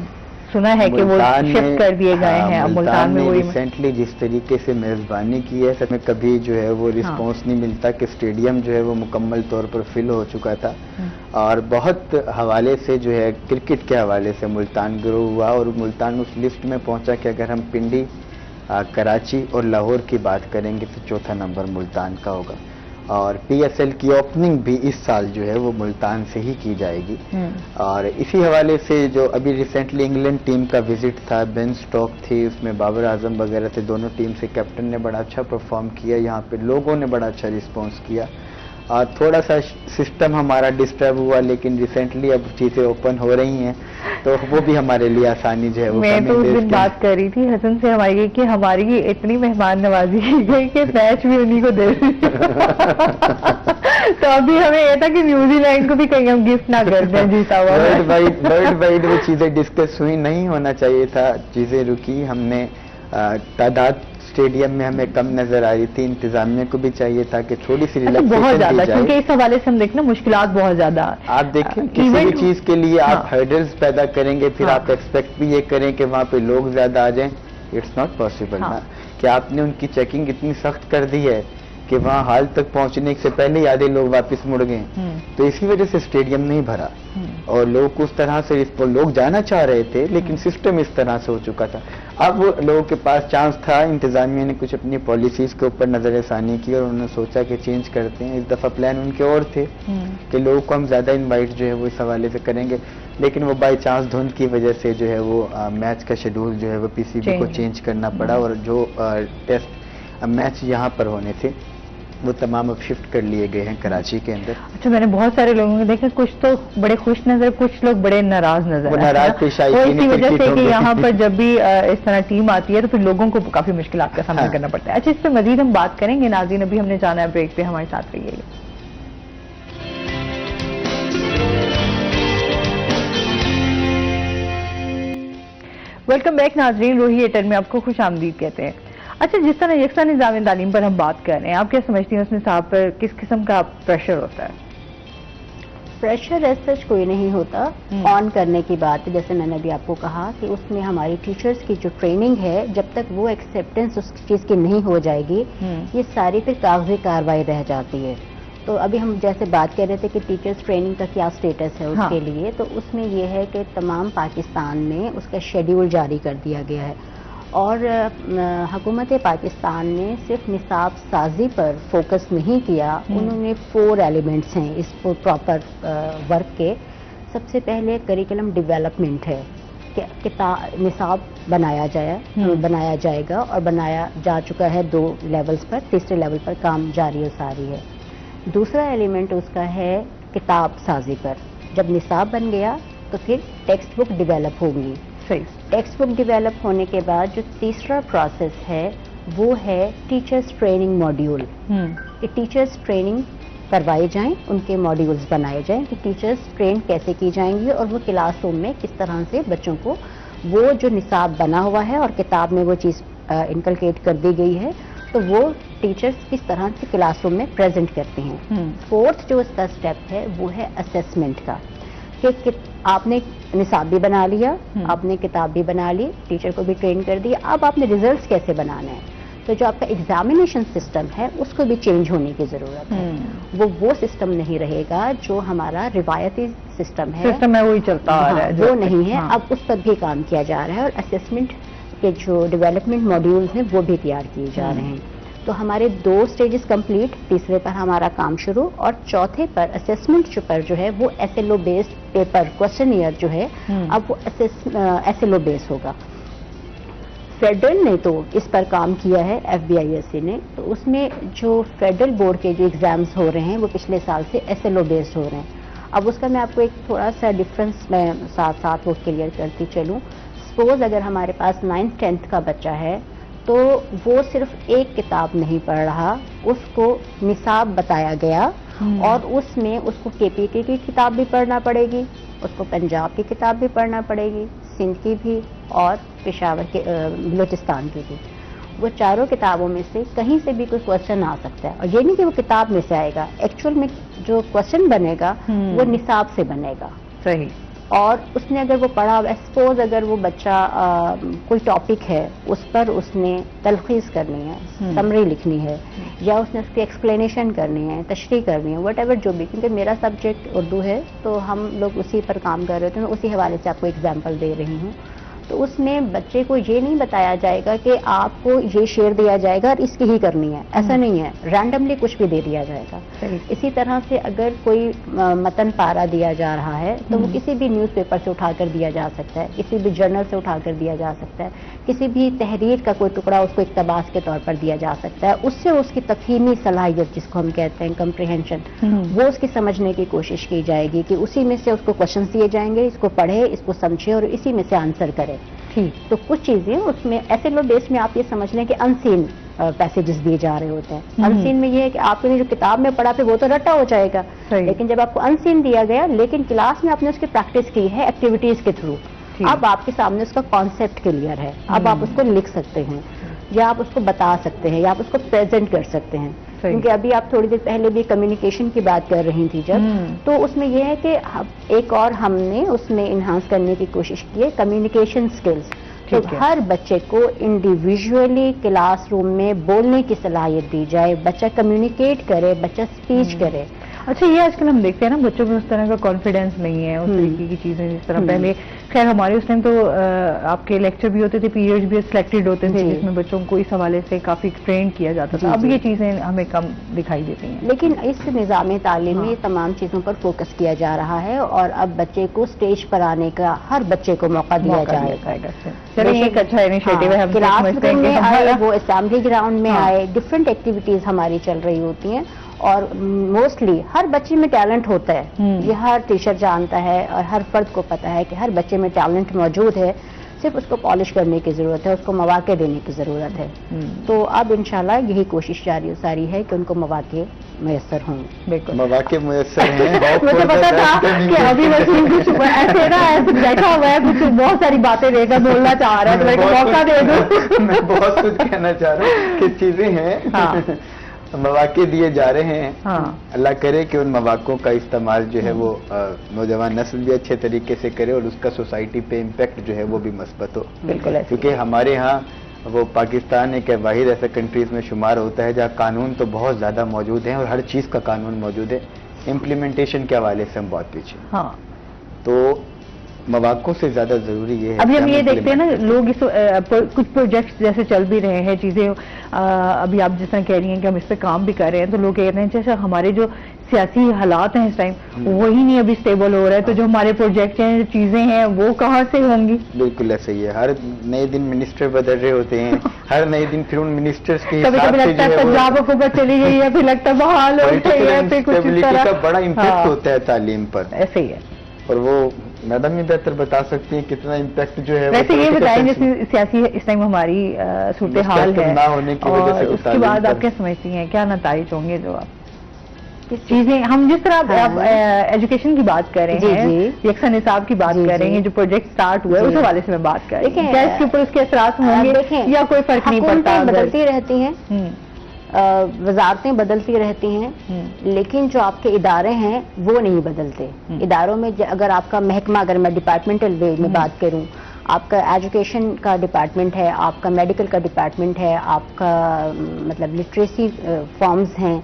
سنا ہے کہ وہ شفٹ کر دیے گئے ہیں. اب ملتان میں وہی ریسنٹلی جس طریقے سے میزبانی کی ہے سر میں کبھی جو ہے وہ رسپانس نہیں ملتا کہ اسٹیڈیم جو ہے وہ مکمل طور پر فل ہو چکا تھا, اور بہت حوالے سے جو ہے کرکٹ کے حوالے سے ملتان گرو ہوا, اور ملتان اس لسٹ میں پہنچا کہ اگر ہم پنڈی, کراچی اور لاہور کی بات کریں گے تو چوتھا نمبر ملتان کا ہوگا. اور PSL کی اوپننگ بھی اس سال جو ہے وہ ملتان سے ہی کی جائے گی. اور اسی حوالے سے جو ابھی ریسنٹلی انگلینڈ ٹیم کا وزٹ تھا, بین سٹوک تھی, اس میں بابر اعظم وغیرہ تھے, دونوں ٹیم سے کیپٹن نے بڑا اچھا پرفارم کیا, یہاں پہ لوگوں نے بڑا اچھا رسپانس کیا. اور تھوڑا سا سسٹم ہمارا ڈسٹرب ہوا, لیکن ریسنٹلی اب چیزیں اوپن ہو رہی ہیں تو وہ بھی ہمارے لیے آسانی جو ہے وہ. میں تو اس دن بات کر رہی تھی حسن سے ہماری کہ ہماری اتنی مہمان نوازی کی گئی کہ میچ بھی انہیں کو دے تو ابھی ہمیں یہ تھا کہ نیوزی لینڈ کو بھی کہیں ہم گفٹ نہ کر دیں جیتا ہوا. ورلڈ وائڈ وہ چیزیں ڈسکس ہوئی, نہیں ہونا چاہیے تھا, چیزیں رکی. ہم نے تعداد اسٹیڈیم میں ہمیں کم نظر آ رہی تھی, انتظامیہ کو بھی چاہیے تھا کہ تھوڑی سی ریلیکسیشن بہت زیادہ, دی جائے, کیونکہ اس حوالے سے ہم دیکھنا مشکلات بہت زیادہ. آپ دیکھیں کسی بھی چیز کے لیے آپ ہرڈلز پیدا کریں گے, پھر آپ ایکسپیکٹ بھی یہ کریں کہ وہاں پہ لوگ زیادہ آ جائیں, اٹس ناٹ پاسبل نا. کہ آپ نے ان کی چیکنگ اتنی سخت کر دی ہے کہ وہاں حال تک پہنچنے سے پہلے ہی آدھے لوگ واپس مڑ گئے, تو اسی وجہ سے اسٹیڈیم نہیں بھرا, اور لوگ اس طرح سے لوگ جانا چاہ رہے تھے لیکن سسٹم اس طرح سے ہو چکا تھا. اب وہ لوگوں کے پاس چانس تھا, انتظامیہ نے کچھ اپنی پالیسیز کے اوپر نظر ثانی کی اور انہوں نے سوچا کہ چینج کرتے ہیں. اس دفعہ پلان ان کے اور تھے کہ لوگوں کو ہم زیادہ انوائٹ جو ہے وہ اس حوالے سے کریں گے, لیکن وہ بائی چانس دھند کی وجہ سے جو ہے وہ میچ کا شیڈول جو ہے وہ PCB کو چینج کرنا پڑا, اور جو ٹیسٹ میچ یہاں پر ہونے تھے وہ تمام اب شفٹ کر لیے گئے ہیں کراچی کے اندر. اچھا, میں نے بہت سارے لوگوں کو دیکھا, کچھ تو بڑے خوش نظر, کچھ لوگ بڑے ناراض نظر, اسی وجہ سے کہ یہاں پر جب بھی اس طرح ٹیم آتی ہے تو پھر لوگوں کو کافی مشکلات کا سامنا کرنا پڑتا ہے. اچھا, اس پہ مزید ہم بات کریں گے. ناظرین, ابھی ہم نے جانا ہے بریک پہ, ہمارے ساتھ رہیے گا. ویلکم بیک ناظرین, روہی ایٹر میں آپ کو خوش آمدید کہتے ہیں. اچھا, جس طرح یکساں نظام تعلیم پر ہم بات کر رہے ہیں, آپ کیا سمجھتی ہیں اس نصاب پر کس قسم کا پریشر ہوتا ہے؟ پریشر ایز سچ کوئی نہیں ہوتا. آن کرنے کی بات, جیسے میں نے ابھی آپ کو کہا کہ اس میں ہماری ٹیچرز کی جو ٹریننگ ہے, جب تک وہ ایکسیپٹنس اس چیز کی نہیں ہو جائے گی, یہ ساری پھر کاغذی کارروائی رہ جاتی ہے. تو ابھی ہم جیسے بات کر رہے تھے کہ ٹیچرز ٹریننگ کا کیا سٹیٹس ہے اس کے لیے, تو اس میں یہ ہے کہ تمام پاکستان میں اس کا شیڈیول جاری کر دیا گیا ہے, اور حکومت پاکستان نے صرف نصاب سازی پر فوکس نہیں کیا. انہوں نے 4 ایلیمنٹس ہیں اس پراپر ورک کے. سب سے پہلے کریکولم ڈیولپمنٹ ہے کہ نصاب بنایا جائے گا, اور بنایا جا چکا ہے 2 لیولز پر, تیسرے لیول پر کام جاری و ساری ہے. دوسرا ایلیمنٹ اس کا ہے کتاب سازی پر. جب نصاب بن گیا تو پھر ٹیکسٹ بک ڈیولپ ہوگی. ٹیکسٹ بک ڈیولپ ہونے کے بعد جو تیسرا پروسیس ہے وہ ہے ٹیچرز ٹریننگ ماڈیول. کہ ٹیچرز ٹریننگ کروائی جائیں, ان کے ماڈیولز بنائے جائیں کہ ٹیچرز ٹرین کیسے کی جائیں گی, اور وہ کلاس روم میں کس طرح سے بچوں کو وہ جو نصاب بنا ہوا ہے اور کتاب میں وہ چیز انکلکیٹ کر دی گئی ہے, تو وہ ٹیچرز کس طرح سے کلاس روم میں پریزنٹ کرتے ہیں. 4تھ جو اس کا اسٹیپ ہے وہ ہے اسیسمنٹ کا, کہ آپ نے نصاب بھی بنا لیا, آپ نے کتاب بھی بنا لی, ٹیچر کو بھی ٹرین کر دیا, اب آپ نے ریزلٹس کیسے بنانا ہے. تو جو آپ کا ایگزامینیشن سسٹم ہے اس کو بھی چینج ہونے کی ضرورت ہے. وہ سسٹم نہیں رہے گا جو ہمارا روایتی سسٹم ہے وہی چلتا آ رہا ہے, وہ نہیں ہے. اب اس پر بھی کام کیا جا رہا ہے, اور اسیسمنٹ کے جو ڈیولپمنٹ ماڈیولز ہیں وہ بھی تیار کیے جا رہے ہیں. تو ہمارے 2 اسٹیجز کمپلیٹ، تیسرے پر ہمارا کام شروع، اور چوتھے پر اسیسمنٹ پر جو ہے وہ SLO based paper question year جو ہے اب وہ SLO بیس ہوگا. فیڈرل نے تو اس پر کام کیا ہے، FBISC نے، تو اس میں جو فیڈرل بورڈ کے جو ایگزامز ہو رہے ہیں وہ پچھلے سال سے SLO بیسڈ ہو رہے ہیں. اب اس کا میں آپ کو ایک تھوڑا سا ڈفرنس میں ساتھ ساتھ وہ کلیئر کرتی چلوں. سپوز اگر ہمارے پاس 9th 10th کا بچہ ہے تو وہ صرف ایک کتاب نہیں پڑھ رہا، اس کو نصاب بتایا گیا اور اس میں اس کو KPK کی کتاب بھی پڑھنا پڑے گی، اس کو پنجاب کی کتاب بھی پڑھنا پڑے گی، سندھ کی بھی اور پشاور کے بلوچستان کی بھی. وہ چاروں کتابوں میں سے کہیں سے بھی کوئی کوشچن آ سکتا ہے، اور یہ نہیں کہ وہ کتاب میں سے آئے گا، ایکچوئل میں جو کوشچن بنے گا وہ نصاب سے بنے گا. صحیح. اور اس نے اگر وہ پڑھا، سپوز اگر وہ بچہ کوئی ٹاپک ہے اس پر اس نے تلخیص کرنی ہے، سمری لکھنی ہے، یا اس نے اس کی ایکسپلینیشن کرنی ہے، تشریح کرنی ہے، وٹ ایور جو بھی، کیونکہ میرا سبجیکٹ اردو ہے تو ہم لوگ اسی پر کام کر رہے تھے، میں اسی حوالے سے آپ کو ایگزامپل دے رہی ہوں. تو اس میں بچے کو یہ نہیں بتایا جائے گا کہ آپ کو یہ شعر دیا جائے گا اور اس کی ہی کرنی ہے، ایسا نہیں ہے، رینڈملی کچھ بھی دے دیا جائے گا. اسی طرح سے اگر کوئی متن پارا دیا جا رہا ہے تو وہ کسی بھی نیوز پیپر سے اٹھا کر دیا جا سکتا ہے، کسی بھی جرنل سے اٹھا کر دیا جا سکتا ہے، کسی بھی تحریر کا کوئی ٹکڑا اس کو اقتباس کے طور پر دیا جا سکتا ہے. اس سے اس کی تفہیمی صلاحیت جس کو ہم کہتے ہیں کمپریہنشن، وہ اس کی سمجھنے کی کوشش کی جائے گی کہ اسی میں سے اس کو کوشچنس دیے جائیں گے، اس کو پڑھے، اس کو سمجھے اور اسی میں سے آنسر کرے. تو کچھ چیزیں اس میں SLO بیس میں آپ یہ سمجھ لیں کہ انسین پیسیجز دیے جا رہے ہوتے ہیں. انسین میں یہ ہے کہ آپ نے جو کتاب میں پڑھا پھر وہ تو رٹا ہو جائے گا، لیکن جب آپ کو انسین دیا گیا لیکن کلاس میں آپ نے اس کی پریکٹس کی ہے ایکٹیویٹیز کے تھرو، اب آپ کے سامنے اس کا کانسیپٹ کلیئر ہے، اب آپ اس کو لکھ سکتے ہیں یا آپ اس کو بتا سکتے ہیں یا آپ اس کو پریزنٹ کر سکتے ہیں. کیونکہ ابھی آپ تھوڑی دیر پہلے بھی کمیونیکیشن کی بات کر رہی تھی جب، تو اس میں یہ ہے کہ ایک اور ہم نے اس میں انہانس کرنے کی کوشش کی ہے کمیونیکیشن سکلز. تو ہر بچے کو انڈیویجولی کلاس روم میں بولنے کی صلاحیت دی جائے، بچہ کمیونیکیٹ کرے، بچہ اسپیچ کرے. اچھا، یہ آج کل ہم دیکھتے ہیں نا بچوں میں اس طرح کا کانفیڈینس نہیں ہے، اس طریقے کی چیزیں جس طرح پہلے، خیر ہمارے اس ٹائم تو آپ کے لیکچر بھی ہوتے تھے، پیریڈ بھی سلیکٹڈ ہوتے تھے جس میں بچوں کو اس حوالے سے کافی ٹرین کیا جاتا تھا. اب یہ چیزیں ہمیں کم دکھائی دیتی ہیں. لیکن اس نظام تعلیم میں تمام چیزوں پر فوکس کیا جا رہا ہے اور اب بچے کو اسٹیج پر آنے کا ہر بچے کو موقع دیا جائے گا. چلیے ایک اچھا انیشیٹو ہے. کلاس روم میں آئے، وہ اسمبلی گراؤنڈ میں آئے، ڈفرینٹ ایکٹیویٹیز ہماری چل رہی ہوتی ہیں اور موسٹلی ہر بچے میں ٹیلنٹ ہوتا ہے، یہ ہر ٹیچر جانتا ہے اور ہر فرد کو پتا ہے کہ ہر بچے میں ٹیلنٹ موجود ہے، صرف اس کو پالش کرنے کی ضرورت ہے، اس کو مواقع دینے کی ضرورت ہے. تو اب انشاءاللہ یہی کوشش جاری و ساری ہے کہ ان کو مواقع میسر ہوں. بالکل مواقع میسر ہیں. مجھے پتا تھا کہ ابھی وسیم کچھ ایسے نا ایسے بیٹھا ہوا ہے، کچھ بہت ساری باتیں لے کر بولنا چاہ رہا ہے، تو میں موقع دے دوں. میں بہت کچھ کہنا چاہ رہا ہوں کہ چیزیں ہیں، مواقع دیے جا رہے ہیں. اللہ کرے کہ ان مواقع کا استعمال جو ہے وہ نوجوان نسل بھی اچھے طریقے سے کرے اور اس کا سوسائٹی پہ امپیکٹ جو ہے وہ بھی مثبت ہو. بالکل، کیونکہ ہمارے ہاں وہ پاکستان ایک واحد ایسا کنٹریز میں شمار ہوتا ہے جہاں قانون تو بہت زیادہ موجود ہیں اور ہر چیز کا قانون موجود ہے، امپلیمنٹیشن کے حوالے سے ہم بہت پیچھے. تو مواقع سے زیادہ ضروری یہ ہے. ابھی ہم یہ دیکھتے ہیں نا لوگ اس کچھ پروجیکٹس جیسے چل بھی رہے ہیں چیزیں، ابھی آپ جس طرح کہہ رہی ہیں کہ ہم اس پہ کام بھی کر رہے ہیں، تو لوگ کہہ رہے ہیں جیسے ہمارے جو سیاسی حالات ہیں اس ٹائم وہی نہیں ابھی اسٹیبل ہو رہا ہے، تو جو ہمارے پروجیکٹ ہیں، جو چیزیں ہیں، وہ کہاں سے ہوں گی؟ بالکل ایسا ہی ہے. ہر نئے دن منسٹر بدل رہے ہوتے ہیں، ہر نئے دن پھر ان منسٹرز کی کبھی کبھی لگتا ہے پنجاب حکومت چلی گئی ہے، پھر لگتا ہے بحال ہو گئی ہے، پھر کچھ اس طرح کا بڑا امپیکٹ ہوتا ہے تعلیم پر. ایسے ہی ہے. اور وہ میڈم ہی بہتر بتا سکتی ہیں کتنا امپیکٹ جو ہے. ویسے یہ بتائیں جیسے سیاسی اس ٹائم ہماری صورتحال ہے نہ ہونے کی وجہ سے، اس کے بعد آپ کیا سمجھتی ہیں کیا نتائج ہوں گے؟ جو آپ چیزیں ہم جس طرح ایجوکیشن کی بات کر رہے ہیں، یکساں نصاب کی بات کر رہے ہیں، جو پروجیکٹ سٹارٹ ہوا ہے اس حوالے سے میں بات کر رہی ہوں، کیا اس کے اوپر اس کے اثرات ہوں گے یا کوئی فرق نہیں پڑتا؟ بدلتی رہتی ہیں، وزارتیں بدلتی رہتی ہیں، لیکن جو آپ کے ادارے ہیں وہ نہیں بدلتے. اداروں میں اگر آپ کا محکمہ، اگر میں ڈپارٹمنٹل وے میں بات کروں، آپ کا ایجوکیشن کا ڈپارٹمنٹ ہے، آپ کا میڈیکل کا ڈپارٹمنٹ ہے، آپ کا مطلب لٹریسی فارمز ہیں،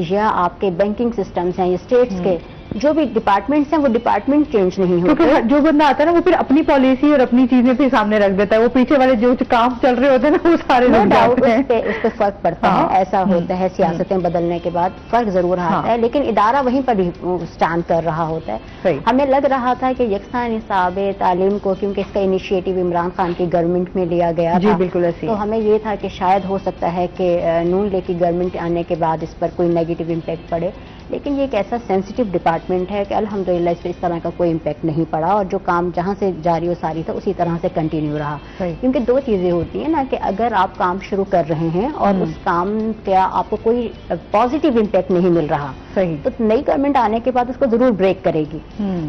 یا آپ کے بینکنگ سسٹمز ہیں، یا اسٹیٹس کے جو بھی ڈپارٹمنٹس ہیں وہ ڈپارٹمنٹ چینج نہیں ہوتے. کیونکہ جو بندہ آتا ہے نا وہ پھر اپنی پالیسی اور اپنی چیزیں پھر سامنے رکھ دیتا ہے, وہ پیچھے والے جو کام چل رہے ہوتے ہیں نا وہ سارے نو لوگ ڈاؤٹ جاتے ہیں. اس پہ فرق پڑتا ہے, ایسا ہوتا ہے سیاستیں بدلنے کے بعد فرق ضرور آتا ہے, لیکن ادارہ وہیں پر اسٹینڈ کر رہا ہوتا ہے. ہمیں لگ رہا تھا کہ یکساں نصاب تعلیم کو, کیونکہ اس کا انیشیٹو عمران خان کی گورنمنٹ میں لیا گیا تھا, بالکل ایسے, تو ہمیں یہ تھا کہ شاید ہو سکتا ہے کہ نون لیگ کی گورنمنٹ آنے کے بعد اس پر کوئی نیگیٹو امپیکٹ پڑے, لیکن یہ ایک ایسا سینسٹیو ڈپارٹمنٹ ہے کہ الحمدللہ اس پہ اس طرح کا کوئی امپیکٹ نہیں پڑا, اور جو کام جہاں سے جاری و ساری تھا اسی طرح سے کنٹینیو رہا. کیونکہ دو چیزیں ہوتی ہیں نا, کہ اگر آپ کام شروع کر رہے ہیں اور اس کام کا آپ کو کوئی پازیٹیو امپیکٹ نہیں مل رہا, تو نئی گورنمنٹ آنے کے بعد اس کو ضرور بریک کرے گی.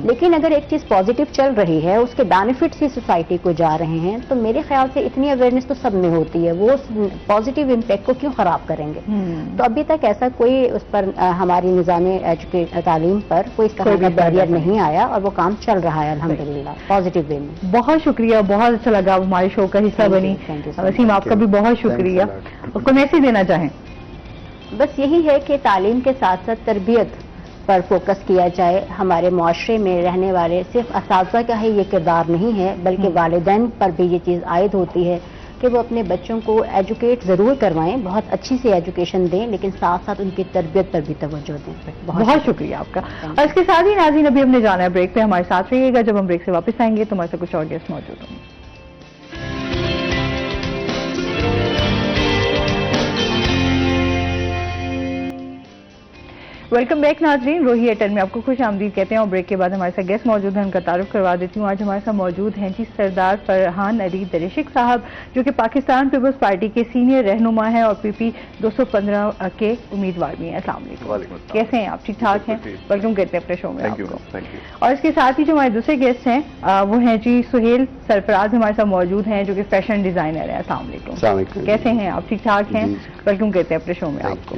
لیکن اگر ایک چیز پازیٹیو چل رہی ہے, اس کے بینیفٹس ہی سوسائٹی کو جا رہے ہیں, تو میرے خیال سے اتنی اویئرنیس تو سب میں ہوتی ہے, وہ پازیٹیو امپیکٹ کو کیوں خراب کریں گے. تو ابھی تک ایسا کوئی اس پر ہماری نظام تعلیم پر کوئی اس طرح کا بیریئر نہیں آیا, اور وہ کام چل رہا ہے الحمدللہ پازیٹیو وے میں. بہت شکریہ, بہت اچھا لگا آپ ہمارے شو کا حصہ بنی. وسیم آپ کا بھی بہت شکریہ. کوئی میسج دینا چاہیں؟ بس یہی ہے کہ تعلیم کے ساتھ ساتھ تربیت پر فوکس کیا جائے. ہمارے معاشرے میں رہنے والے صرف اساتذہ کا ہی یہ کردار نہیں ہے, بلکہ والدین پر بھی یہ چیز عائد ہوتی ہے کہ وہ اپنے بچوں کو ایجوکیٹ ضرور کروائیں, بہت اچھی سی ایجوکیشن دیں, لیکن ساتھ ساتھ ان کی تربیت پر بھی توجہ دیں. بہت شکریہ آپ کا. اور اس کے ساتھ ہی ناظرین ابھی ہم نے جانا ہے بریک پہ, ہمارے ساتھ رہیے گا. جب ہم بریک سے واپس آئیں گے تو ہمارے ساتھ کچھ اور گیسٹ موجود ہوں گے. ویلکم بیک ناظرین, روہی ایئرٹیل میں آپ کو خوش آمدید کہتے ہیں. اور بریک کے بعد ہمارے ساتھ گیسٹ موجود ہیں, ان کا تعارف کروا دیتی ہوں. آج ہمارے ساتھ موجود ہیں جی سردار فرحان علی دریشک صاحب, جو کہ پاکستان پیپلز پارٹی کے سینئر رہنما ہیں اور پی پی 215 کے امیدوار بھی ہیں. السلام علیکم, کیسے ہیں آپ؟ ٹھیک ٹھاک ہیں؟ ویلکم کہتے ہیں اپنے شو میں آپ کو. اور اس کے ساتھ ہی جو ہمارے دوسرے گیسٹ ہیں وہ ہیں جی سہیل سرفراز, ہمارے ساتھ موجود ہیں, جو کہ فیشن ڈیزائنر ہیں. السلام علیکم, کیسے ہیں آپ؟ ٹھیک ٹھاک ہیں؟ ویلکم کہتے ہیں اپنے شو میں آپ کو.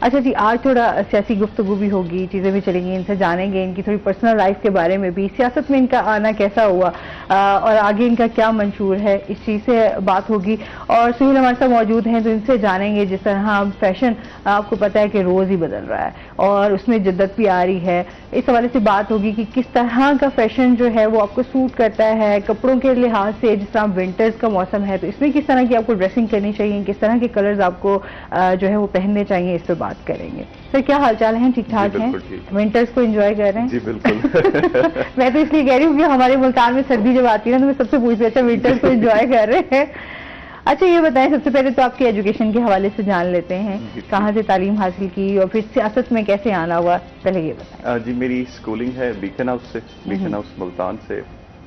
اچھا جی, آج تھوڑا سیاسی گفتگو بھی ہوگی, چیزیں بھی چلیں گی, ان سے جانیں گے ان کی تھوڑی پرسنل لائف کے بارے میں بھی, سیاست میں ان کا آنا کیسا ہوا اور آگے ان کا کیا منشور ہے, اس چیز سے بات ہوگی. اور سہیل ہمارے ساتھ موجود ہیں تو ان سے جانیں گے, جس طرح فیشن آپ کو پتہ ہے کہ روز ہی بدل رہا ہے اور اس میں جدت بھی آ رہی ہے, اس حوالے سے بات ہوگی کہ کس طرح کا فیشن جو ہے وہ آپ کو سوٹ کرتا ہے کپڑوں کے لحاظ سے. جس طرح ونٹرز کا موسم ہے تو اس میں کس طرح کی آپ کو ڈریسنگ کرنی چاہیے, کس طرح کے کلرز آپ کو جو ہے وہ پہننے چاہیے, اس پہ بات کریں گے. سر کیا حال چال ہیں؟ ٹھیک ٹھاک ہیں؟ ونٹرز کو انجوائے کر رہے ہیں؟ جی بالکل. میں تو اس لیے کہہ رہی ہوں کہ ہمارے ملتان میں سردی جب آتی ہے نا تو میں سب سے پوچھتی ہوں, اچھا ونٹرز کو انجوائے کر رہے ہیں. اچھا یہ بتائیں, سب سے پہلے تو آپ کی ایجوکیشن کے حوالے سے جان لیتے ہیں, کہاں سے تعلیم حاصل کی اور پھر سیاست میں کیسے آنا ہوا, پہلے یہ بتائیں. جی میری اسکولنگ ہے بیکن ہاؤس سے, بیکن ہاؤس ملتان سے,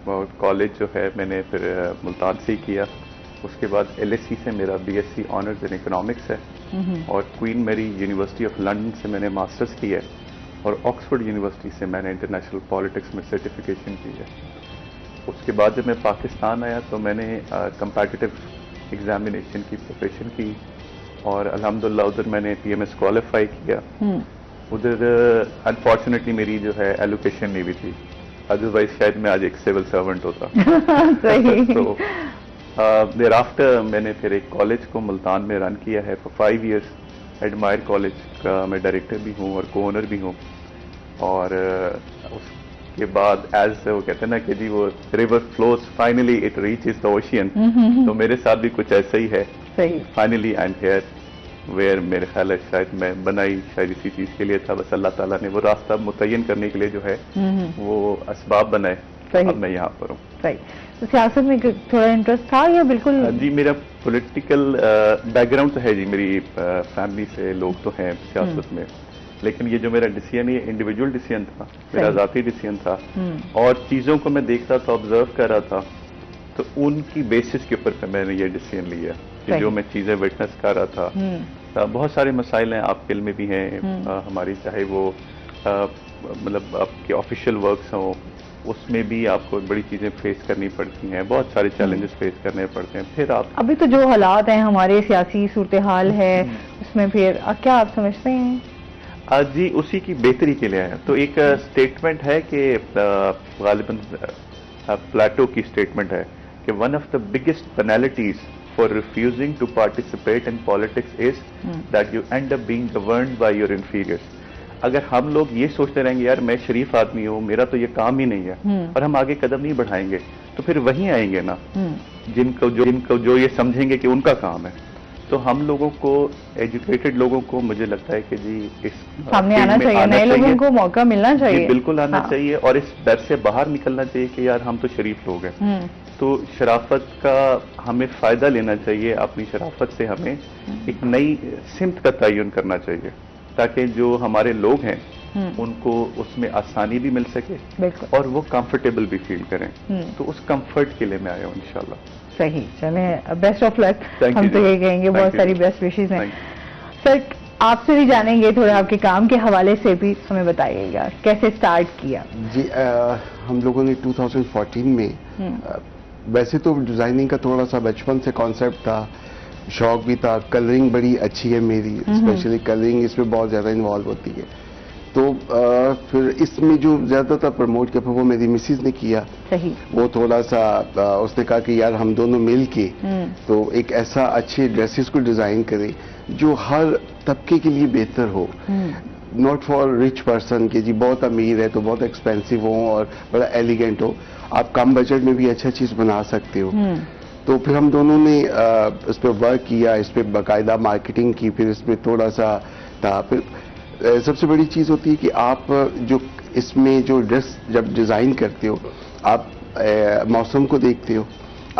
اور کالج جو ہے میں نے پھر ملتان سے ہی کیا. اس کے بعد ایل ایس سی سے میرا B S C honours in economics ہے, اور کوئین میری یونیورسٹی آف لنڈن سے میں نے ماسٹرز کی ہے, اور آکسفورڈ یونیورسٹی سے میں نے انٹرنیشنل پالیٹکس میں سرٹیفکیشن کی ہے. اس کے بعد جب میں پاکستان آیا تو میں نے کمپیٹیٹو ایگزامینیشن کی پریپریشن کی, اور الحمدللہ ادھر میں نے پی ایم ایس کوالیفائی کیا. ادھر انفارچونیٹلی میری جو ہے ایلوکیشن نہیں بھی تھی, ادروائز شاید میں آج ایک سول سرونٹ ہوتا. تو دیر آفٹر میں نے پھر ایک کالج کو ملتان میں رن کیا ہے فار 5 ایئرس. ایڈمائر کالج کا میں ڈائریکٹر بھی ہوں اور کو اونر بھی ہوں. اور اس کے بعد ایز وہ کہتے ہیں نا کہ جی وہ river flows finally it reaches the ocean, تو میرے ساتھ بھی کچھ ایسا ہی ہے. Finally I am here where میرے خیال ہے شاید میں بنائی شاید اسی چیز کے لیے تھا, بس اللہ تعالیٰ نے وہ راستہ متعین کرنے کے لیے جو ہے وہ اسباب بنائے, اب میں یہاں پر ہوں. تو سیاست میں تھوڑا انٹرسٹ تھا یا بالکل؟ جی میرا پولیٹیکل بیک گراؤنڈ تو ہے جی, میری فیملی سے لوگ تو ہیں سیاست میں, لیکن یہ جو میرا ڈیسیژن یہ انڈیویجول ڈیسیژن تھا, میرا ذاتی ڈیسیژن تھا, اور چیزوں کو میں دیکھتا تھا, آبزرو کر رہا تھا, تو ان کی بیسس کے اوپر میں نے یہ ڈیسیژن لیا کہ جو میں چیزیں وٹنس کر رہا تھا. بہت سارے مسائل ہیں آپ کے علم میں بھی ہیں ہماری, چاہے وہ مطلب آپ کے آفیشیل ورکس ہوں, اس میں بھی آپ کو بڑی چیزیں فیس کرنی پڑتی ہیں, بہت سارے چیلنجز فیس کرنے پڑتے ہیں. پھر آپ ابھی تو جو حالات ہیں ہمارے سیاسی صورتحال ہے اس میں پھر کیا آپ سمجھتے ہیں؟ جی اسی کی بہتری کے لیے ہے. تو ایک اسٹیٹمنٹ ہے کہ غالباً پلاٹو کی اسٹیٹمنٹ ہے کہ one of the biggest penalties for refusing to participate in politics is that you end up being governed by your inferiors. اگر ہم لوگ یہ سوچتے رہیں گے یار میں شریف آدمی ہوں، میرا تو یہ کام ہی نہیں ہے، اور ہم آگے قدم نہیں بڑھائیں گے، تو پھر وہیں آئیں گے نا جن کو جو یہ سمجھیں گے کہ ان کا کام ہے. تو ہم لوگوں کو، ایجوکیٹڈ لوگوں کو، مجھے لگتا ہے کہ جی اس سامنے آنا چاہیے، نئے لوگوں کو موقع ملنا چاہیے، بالکل آنا چاہیے، اور اس ڈر سے باہر نکلنا چاہیے کہ یار ہم تو شریف لوگ ہیں. تو شرافت کا ہمیں فائدہ لینا چاہیے، اپنی شرافت سے ہمیں ایک نئی سمت کا تعین کرنا چاہیے تاکہ جو ہمارے لوگ ہیں ان کو اس میں آسانی بھی مل سکے اور وہ کمفرٹیبل بھی فیل کریں. تو اس کمفرٹ کے لیے میں آیا ہوں انشاءاللہ. صحیح، چلیں بیسٹ آف لک، ہم تو یہ کہیں گے. بہت ساری بیسٹ وشیز ہیں. سر آپ سے بھی جانیں گے تھوڑا، آپ کے کام کے حوالے سے بھی ہمیں بتائیے گا کیسے سٹارٹ کیا. جی ہم لوگوں نے 2014 میں، ویسے تو ڈیزائننگ کا تھوڑا سا بچپن سے کانسیپٹ تھا، شوق بھی تھا. کلرنگ بڑی اچھی ہے میری، اسپیشلی کلرنگ اس میں بہت زیادہ انوالو ہوتی ہے. تو پھر اس میں جو زیادہ تر پروموٹ کیا وہ میری مسز نے کیا. وہ تھوڑا سا اس نے کہا کہ یار ہم دونوں مل کے تو ایک ایسا اچھے ڈریسز کو ڈیزائن کریں جو ہر طبقے کے لیے بہتر ہو. ناٹ فار رچ پرسن کہ جی بہت امیر ہے تو بہت ایکسپینسو ہو اور بڑا ایلیگنٹ ہو، آپ کم بجٹ میں بھی اچھا چیز بنا سکتے ہو. تو پھر ہم دونوں نے اس پہ ورک کیا، اس پہ باقاعدہ مارکیٹنگ کی. پھر اس میں تھوڑا سا تھا. پھر سب سے بڑی چیز ہوتی ہے کہ آپ جو اس میں جو ڈریس جب ڈیزائن کرتے ہو، آپ موسم کو دیکھتے ہو،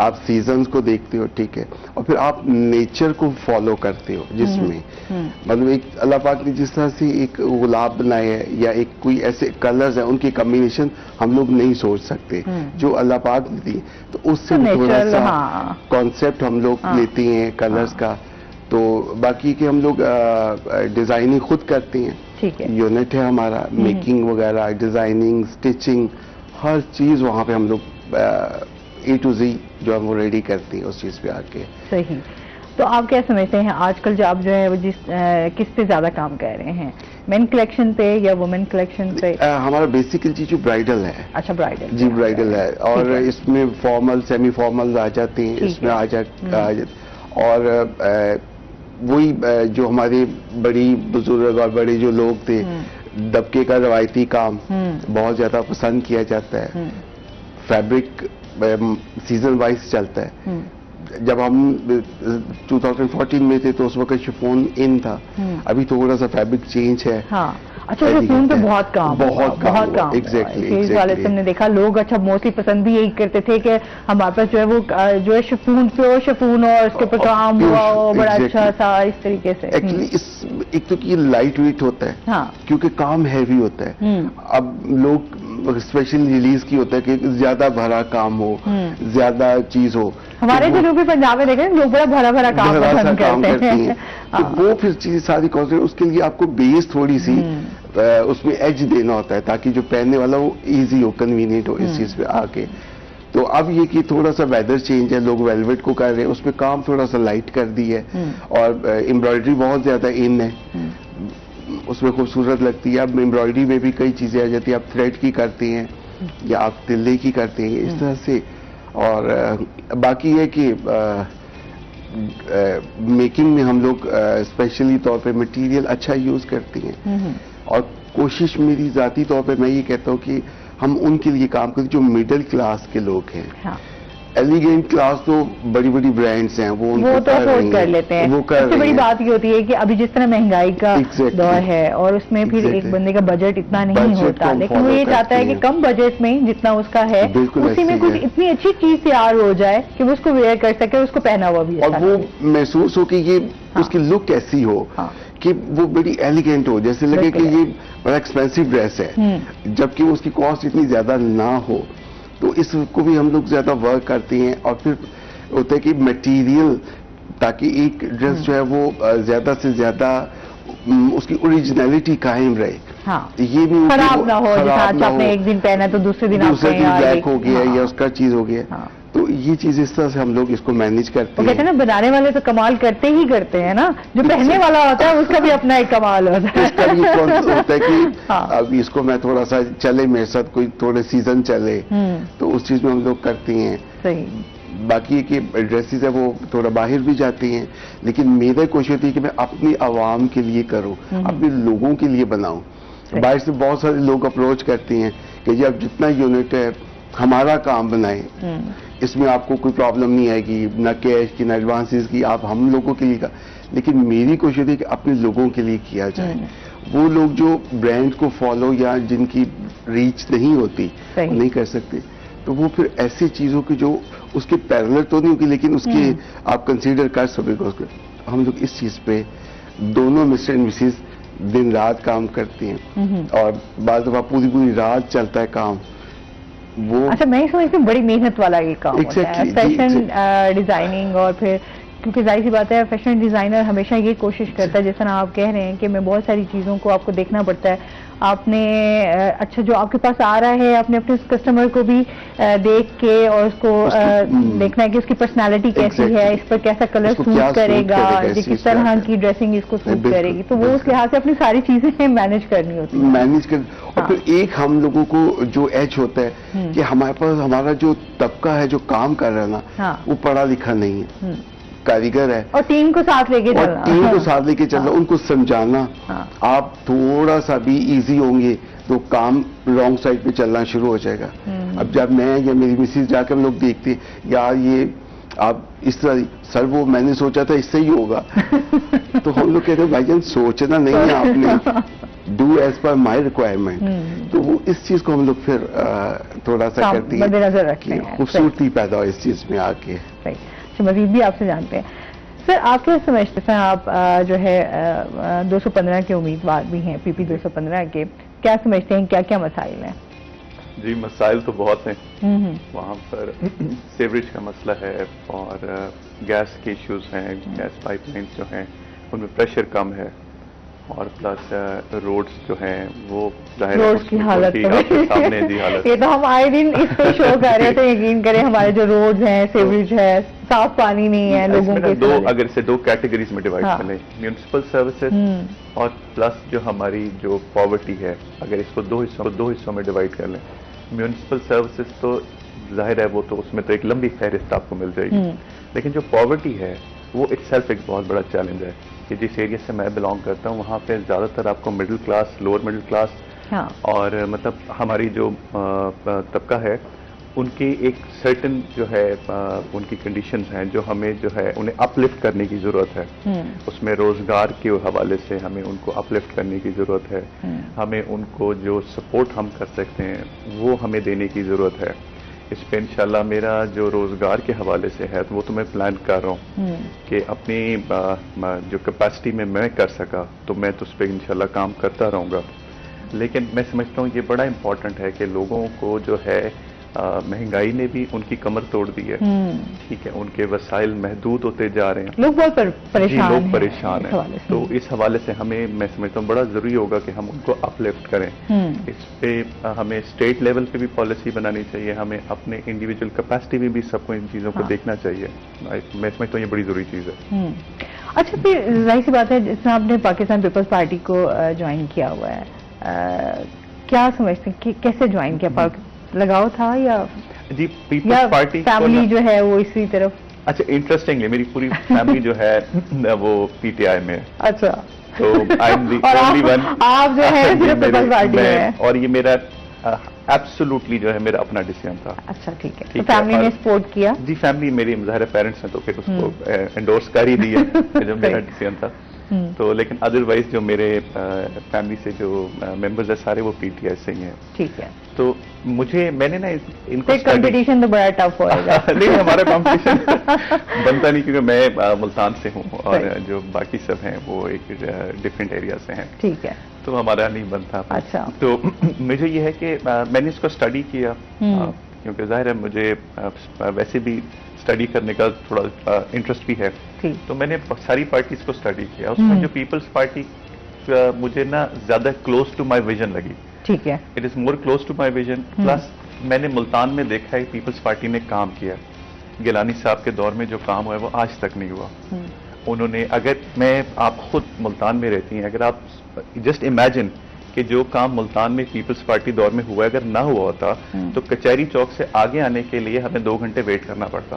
آپ سیزنز کو دیکھتے ہو، ٹھیک ہے، اور پھر آپ نیچر کو فالو کرتے ہو. جس میں مطلب ایک اللہ پاک نے جس طرح سے ایک گلاب بنائے ہے یا ایک کوئی ایسے کلرز ہیں ان کی کمبینیشن ہم لوگ نہیں سوچ سکتے جو اللہ پاک نے دی. تو اس سے تھوڑا سا کانسیپٹ ہم لوگ لیتے ہیں کلرز کا. تو باقی کہ ہم لوگ ڈیزائننگ خود کرتے ہیں، یونٹ ہے ہمارا، میکنگ وغیرہ، ڈیزائننگ، اسٹچنگ، ہر چیز وہاں پہ ہم لوگ A to Z جو ہم وہ ریڈی کرتے ہیں اس چیز پہ آ کے. صحیح. تو آپ کیا سمجھتے ہیں آج کل جو آپ جو ہے وہ کس پہ زیادہ کام کر رہے ہیں، مین کلیکشن پہ یا وومن کلیکشن پہ؟ ہمارا بیسیکل چیز جو برائڈل ہے. اچھا برائڈل. جی برائڈل ہے، اور اس میں فارمل سیمی فارمل آ جاتے ہیں اس میں آ جاتے. اور وہی جو ہمارے بڑی بزرگ اور بڑے جو لوگ تھے، دبکے کا روایتی کام بہت زیادہ پسند کیا جاتا ہے. فیبرک سیزن وائز چلتا ہے. جب ہم 2014 میں تھے تو اس وقت شفون ان تھا، ابھی تھوڑا سا فیبرک چینج ہے. اچھا شفون پہ بہت کام ایگزیکٹلی ہم نے دیکھا لوگ اچھا موسٹلی پسند بھی یہی کرتے تھے کہ ہمارے پاس جو ہے وہ جو ہے شفون پیور شفون اور اس کے اوپر کام ہوا ہو بڑا اچھا سا اس طریقے سے. ایکچولی ایک تو یہ لائٹ ویٹ ہوتا ہے کیونکہ کام ہیوی ہوتا ہے. اب لوگ اسپیشل ریلیز کی ہوتا ہے کہ زیادہ بھرا کام ہو، زیادہ چیز ہو. ہمارے جنوبی پنجاب میں دیکھیں لوگ بڑا بھرا بھرا کام پسند کرتے ہیں. تو وہ پھر چیز ساری کانسیپٹ اس کے لیے آپ کو بیس تھوڑی سی اس میں ایج دینا ہوتا ہے تاکہ جو پہننے والا وہ ایزی ہو، کنوینئنٹ ہو اس چیز پہ آ کے. تو اب یہ کہ تھوڑا سا ویدر چینج ہے، لوگ ویلویٹ کو کر رہے ہیں، اس پہ کام تھوڑا سا لائٹ کر دی ہے. اور امبرائڈری بہت زیادہ ان ہے، اس میں خوبصورت لگتی ہے. اب امبرائڈری میں بھی کئی چیزیں آ جاتی ہیں، آپ تھریڈ کی کرتے ہیں یا آپ تلے کی کرتے ہیں اس طرح سے. اور باقی ہے کہ میکنگ میں ہم لوگ اسپیشلی طور پہ مٹیریل اچھا یوز کرتے ہیں. اور کوشش میری ذاتی طور پہ میں یہ کہتا ہوں کہ ہم ان کے لیے کام کرتے جو مڈل کلاس کے لوگ ہیں. ایلیگنٹ کلاس تو بڑی بڑی برانڈز ہیں وہ تو افورڈ کر لیتے ہیں. سب سے بڑی بات یہ ہوتی ہے کہ ابھی جس طرح مہنگائی کا دور ہے اور اس میں پھر ایک بندے کا بجٹ اتنا نہیں ہوتا، لیکن وہ یہ چاہتا ہے کہ کم بجٹ میں جتنا اس کا ہے اسی میں کچھ اتنی اچھی چیز تیار ہو جائے کہ وہ اس کو ویئر کر سکے، اس کو پہنا ہوا بھی اور وہ محسوس ہو کہ یہ اس کی لک ایسی ہو کہ وہ بڑی ایلیگنٹ ہو، جیسے لگے کہ یہ بڑا ایکسپینسو ڈریس ہے جبکہ اس کی کاسٹ اتنی زیادہ نہ ہو. تو اس کو بھی ہم لوگ زیادہ ورک کرتے ہیں. اور پھر ہوتا ہے کہ میٹیریل تاکہ ایک ڈریس جو ہے وہ زیادہ سے زیادہ اس کی اوریجنلٹی قائم رہے. یہ بھی خراب نہ ہو، جیسا آپ نے ایک دن پہنا تو دوسرے دن بلیک ہو گیا یا اس کا چیز ہو گیا. تو یہ چیز اس طرح سے ہم لوگ اس کو مینج کرتے ہیں. کہتے ہیں نا بنانے والے تو کمال کرتے ہی کرتے ہیں نا، جو پہننے والا ہوتا ہے اس کا بھی اپنا ایک کمال ہوتا ہے. اس کا بھی ہوتا ہے کہ اب اس کو میں تھوڑا سا چلے میرے ساتھ کوئی تھوڑے سیزن چلے تو اس چیز میں ہم لوگ کرتے ہیں. صحیح. باقی کہ ڈریسز ہے وہ تھوڑا باہر بھی جاتے ہیں، لیکن میرا کوشش ہوتی ہے کہ میں اپنی عوام کے لیے کروں، اپنے لوگوں کے لیے بناؤں. باہر سے بہت سارے لوگ اپروچ کرتے ہیں کہ جی اب جتنا یونٹ ہے ہمارا کام بنائیں, اس میں آپ کو کوئی پرابلم نہیں آئے گی, نہ کیش کی نہ ایڈوانسز کی, آپ ہم لوگوں کے لیے لیکن میری کوشش ہے کہ اپنے لوگوں کے لیے کیا جائے. وہ لوگ جو برانڈ کو فالو یا جن کی ریچ نہیں ہوتی نہیں کر سکتے, تو وہ پھر ایسی چیزوں کی جو اس کے پیرلر تو نہیں ہوگی لیکن اس کے آپ کنسیڈر کر سکے. ہم لوگ اس چیز پہ دونوں مسٹر اینڈ مسز دن رات کام کرتے ہیں, اور بعض دفعہ پوری رات چلتا ہے کام. وہ اچھا, میں سمجھتی ہوں بڑی محنت والا یہ کام ہوتا ہے فیشن ڈیزائننگ, اور پھر کیونکہ ظاہر سی بات ہے فیشن ڈیزائنر ہمیشہ یہ کوشش کرتا ہے, جس طرح آپ کہہ رہے ہیں کہ میں بہت ساری چیزوں کو آپ کو دیکھنا پڑتا ہے. آپ نے اچھا جو آپ کے پاس آ رہا ہے آپ نے اپنے اس کسٹمر کو بھی دیکھ کے اور اس کو دیکھنا ہے کہ اس کی پرسنالٹی کیسی ہے, اس پر کیسا کلر سوٹ کرے گا, کس طرح کی ڈریسنگ اس کو سوٹ کرے گی, تو وہ اس لحاظ سے اپنی ساری چیزیں مینج کرنی ہوتی ہیں. مینج کر, اور پھر ایک ہم لوگوں کو جو ایج ہوتا ہے کہ ہمارے پاس ہمارا جو طبقہ ہے جو کام کر رہا ہے نا وہ پڑھا لکھا نہیں ہے, کاریگر ہے, اور ٹیم کو ساتھ لے کے چلنا, ٹیم کو ساتھ لے کے چلنا, ان کو سمجھانا. آپ تھوڑا سا بھی ایزی ہوں گے تو کام رانگ سائڈ پہ چلنا شروع ہو جائے گا. اب جب میں یا میری مسز جا کے ہم لوگ دیکھتے ہیں یار یہ آپ اس طرح, سر وہ میں نے سوچا تھا اس سے ہی ہوگا, تو ہم لوگ کہتے ہیں بھائی جان سوچنا نہیں ہے آپ نے, do as per my requirement. تو وہ اس چیز کو ہم لوگ پھر تھوڑا سا کرتی ہیں, خوبصورتی پیدا ہو اس چیز میں آ کے. مزید بھی آپ سے جانتے ہیں سر, آپ کیا سمجھتے ہیں, آپ جو ہے 215 کے امیدوار بھی ہیں, پی پی 215 کے, کیا سمجھتے ہیں کیا کیا مسائل ہیں؟ جی مسائل تو بہت ہیں. وہاں پر سیوریج کا مسئلہ ہے, اور گیس کے ایشوز ہیں, گیس پائپ لائنس جو ہیں ان میں پریشر کم ہے, اور پلس روڈز جو ہیں وہ روڈز کی حالت سامنے دی حالت, یہ تو ہم آئے دن اس پہ شو کر رہے تھے, یقین کریں ہمارے جو روڈز ہیں, سیوریج ہے, صاف پانی نہیں ہے لوگوں کے. اگر اسے دو کیٹیگریز میں ڈیوائڈ کریں, میونسپل سروسز اور پلس جو ہماری جو پاورٹی ہے, اگر اس کو دو حصوں میں ڈیوائڈ کر لیں, میونسپل سروسز تو ظاہر ہے وہ تو اس میں تو ایک لمبی فہرست آپ کو مل جائے گی, لیکن جو پاورٹی ہے وہ اٹ سیلف ایک بہت بڑا چیلنج ہے. کہ جس ایریا سے میں بلانگ کرتا ہوں وہاں پہ زیادہ تر آپ کو middle class, lower middle class, اور مطلب ہماری جو طبقہ ہے ان کی ایک سرٹن جو ہے ان کی کنڈیشنز ہیں جو ہمیں جو ہے انہیں اپ لفٹ کرنے کی ضرورت ہے. اس میں روزگار کے حوالے سے ہمیں ان کو اپ لفٹ کرنے کی ضرورت ہے, ہمیں ان کو جو سپورٹ ہم کر سکتے ہیں وہ ہمیں دینے کی ضرورت ہے. اس پہ انشاءاللہ میرا جو روزگار کے حوالے سے ہے وہ تو میں پلان کر رہا ہوں کہ اپنی جو کیپیسٹی میں کر سکا تو میں تو اس پہ انشاءاللہ کام کرتا رہوں گا. لیکن میں سمجھتا ہوں یہ بڑا امپورٹنٹ ہے کہ لوگوں کو جو ہے مہنگائی نے بھی ان کی کمر توڑ دی ہے, ٹھیک ہے, ان کے وسائل محدود ہوتے جا رہے ہیں, لوگ بہت پریشان ہیں. تو اس حوالے سے ہمیں میں سمجھتا ہوں بڑا ضروری ہوگا کہ ہم ان کو اپ لفٹ کریں. اس پہ ہمیں اسٹیٹ لیول پہ بھی پالیسی بنانی چاہیے, ہمیں اپنے انڈیویجول کیپیسٹی میں بھی سب کو ان چیزوں کو دیکھنا چاہیے. میں سمجھتا ہوں یہ بڑی ضروری چیز ہے. اچھا پھر ظاہر سی بات ہے جس طرح آپ نے پاکستان پیپلز پارٹی کو جوائن کیا ہوا ہے, کیا سمجھتے ہیں کہ کیسے جوائن کیا, لگاؤ تھا یا جی پیپلز پارٹی فیملی جو ہے وہ اسی طرف؟ اچھا انٹرسٹنگلی میری پوری فیملی جو ہے وہ پی ٹی آئی میں. اچھا, تو I am the only one, آپ جو ہے صرف پیپلز پارٹی میں, اور یہ میرا ایبسولوٹلی جو ہے میرا اپنا ڈیسیژن تھا. اچھا ٹھیک ہے, تو فیملی نے سپورٹ کیا؟ جی فیملی میری ظاہر پیرنٹس ہیں تو پھر اس کو انڈورس کر ہی دیا جو میرا ڈیسیژن تھا. تو لیکن ادروائز جو میرے فیملی سے جو ممبرز ہیں سارے وہ پی ٹی آئی سے ہی ہیں. ٹھیک ہے, تو میں نے نا ان کو کمپٹیشن تو بڑا ٹف ہوئے گا. نہیں ہمارا کمپٹیشن بنتا نہیں کیونکہ میں ملتان سے ہوں اور جو باقی سب ہیں وہ ایک ڈفرینٹ ایریا سے ہیں. ٹھیک ہے, تو ہمارا نہیں بنتا. اچھا, تو مجھے یہ ہے کہ میں نے اس کو اسٹڈی کیا کیونکہ ظاہر ہے مجھے ویسے بھی اسٹڈی کرنے کا تھوڑا انٹرسٹ بھی ہے. تو میں نے ساری پارٹیز کو اسٹڈی کیا. اس میں جو پیپلز پارٹی مجھے نا زیادہ کلوز ٹو مائی ویژن لگی. ٹھیک ہے, it is more close to my vision. Plus میں نے ملتان میں دیکھا ہے پیپلز پارٹی نے کام کیا. گیلانی صاحب کے دور میں جو کام ہوا ہے وہ آج تک نہیں ہوا. انہوں نے, اگر میں آپ خود ملتان میں رہتی ہیں, اگر آپ جسٹ امیجن کہ جو کام ملتان میں پیپلز پارٹی دور میں ہوا ہے اگر نہ ہوا ہوتا تو کچہری چوک سے آگے آنے کے لیے ہمیں 2 گھنٹے ویٹ کرنا پڑتا.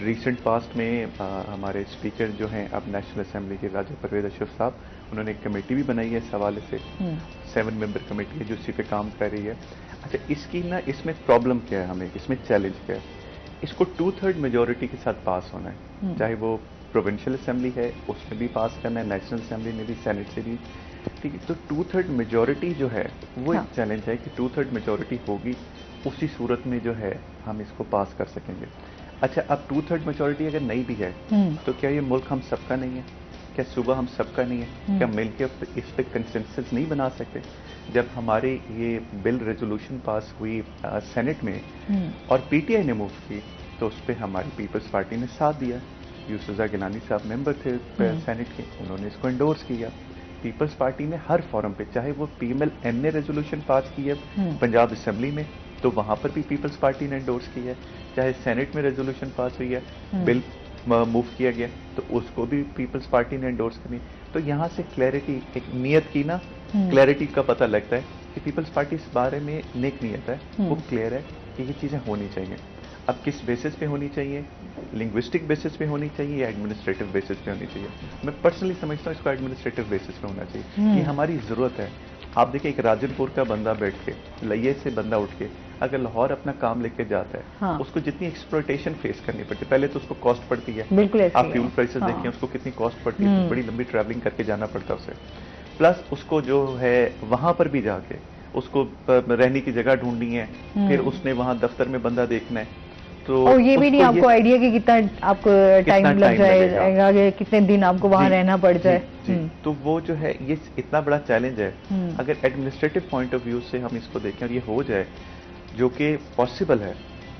ریسنٹ پاسٹ میں ہمارے اسپیکر جو ہیں اب نیشنل اسمبلی کے راجہ پرویز اشرف صاحب، انہوں نے ایک کمیٹی بھی بنائی ہے اس حوالے سے، 7 ممبر کمیٹی ہے جو اسی پہ کام کر رہی ہے. اچھا اس کی نا اس میں پرابلم کیا ہے، ہمیں اس میں چیلنج کیا ہے؟ اس کو 2/3 میجورٹی کے ساتھ پاس ہونا ہے، چاہے وہ پروونشل اسمبلی ہے اس میں بھی پاس کرنا ہے، نیشنل اسمبلی میں بھی، سینٹ سے بھی. ٹھیک ہے، تو 2/3 میجورٹی جو ہے وہ ایک چیلنج ہے کہ 2/3 میجورٹی ہوگی، اسی صورت میں جو ہے ہم اس کو پاس کر سکیں گے. اچھا اب 2/3 میجورٹی اگر نہیں بھی ہے تو کیا یہ ملک ہم سب کا نہیں ہے؟ کیا صوبہ ہم سب کا نہیں ہے؟ کیا مل کے اس پہ کنسنسس نہیں بنا سکتے؟ جب ہماری یہ بل ریزولوشن پاس ہوئی سینٹ میں اور پی ٹی آئی نے موو کی تو اس پہ ہماری پیپلز پارٹی نے ساتھ دیا. یوسف زئی گیلانی صاحب ممبر تھے سینٹ کے، انہوں نے اس کو انڈورس کیا. پیپلز پارٹی نے ہر فورم پہ، چاہے وہ پی ایم ایل این نے ریزولوشن پاس کی ہے پنجاب اسمبلی میں تو وہاں پر بھی پیپلز پارٹی نے انڈورس کی ہے، چاہے سینٹ میں ریزولوشن پاس ہوئی ہے، بل موو کیا گیا تو اس کو بھی پیپلز پارٹی نے انڈورس کرنی. تو یہاں سے کلیئرٹی، ایک نیت کی نا کلیئرٹی کا پتہ لگتا ہے کہ پیپلز پارٹی اس بارے میں نیک نیت ہے، وہ کلیئر ہے کہ یہ چیزیں ہونی چاہیے. اب کس بیسس پہ ہونی چاہیے؟ لنگوسٹک بیسس پہ ہونی چاہیے یا ایڈمنسٹریٹو بیسس پہ ہونی چاہیے؟ میں پرسنلی سمجھتا ہوں اس کو ایڈمنسٹریٹو بیسس پہ ہونا چاہیے. یہ ہماری ضرورت ہے. آپ دیکھیں ایک راجن پور کا بندہ بیٹھ کے، لئے سے بندہ اٹھ کے اگر لاہور اپنا کام لے کے جاتا ہے اس کو جتنی ایکسپلوٹیشن فیس کرنی پڑتی ہے، پہلے تو اس کو کاسٹ پڑتی ہے، آپ فیول پرائسز دیکھیں اس کو کتنی کاسٹ پڑتی ہے، بڑی لمبی ٹریولنگ کر کے جانا پڑتا ہے اسے، پلس اس کو جو ہے وہاں پر بھی جا کے اس کو رہنے کی جگہ ڈھونڈنی ہے، پھر اس نے وہاں دفتر میں بندہ دیکھنا ہے. اور یہ بھی نہیں آپ کو آئیڈیا کہ کتنا آپ کو ٹائم لگ جائے گا، کتنے دن آپ کو وہاں رہنا پڑ جائے. تو وہ جو ہے یہ اتنا بڑا چیلنج ہے. اگر ایڈمنسٹریٹو پوائنٹ آف ویو سے ہم اس کو دیکھیں اور یہ ہو جائے جو کہ پاسبل ہے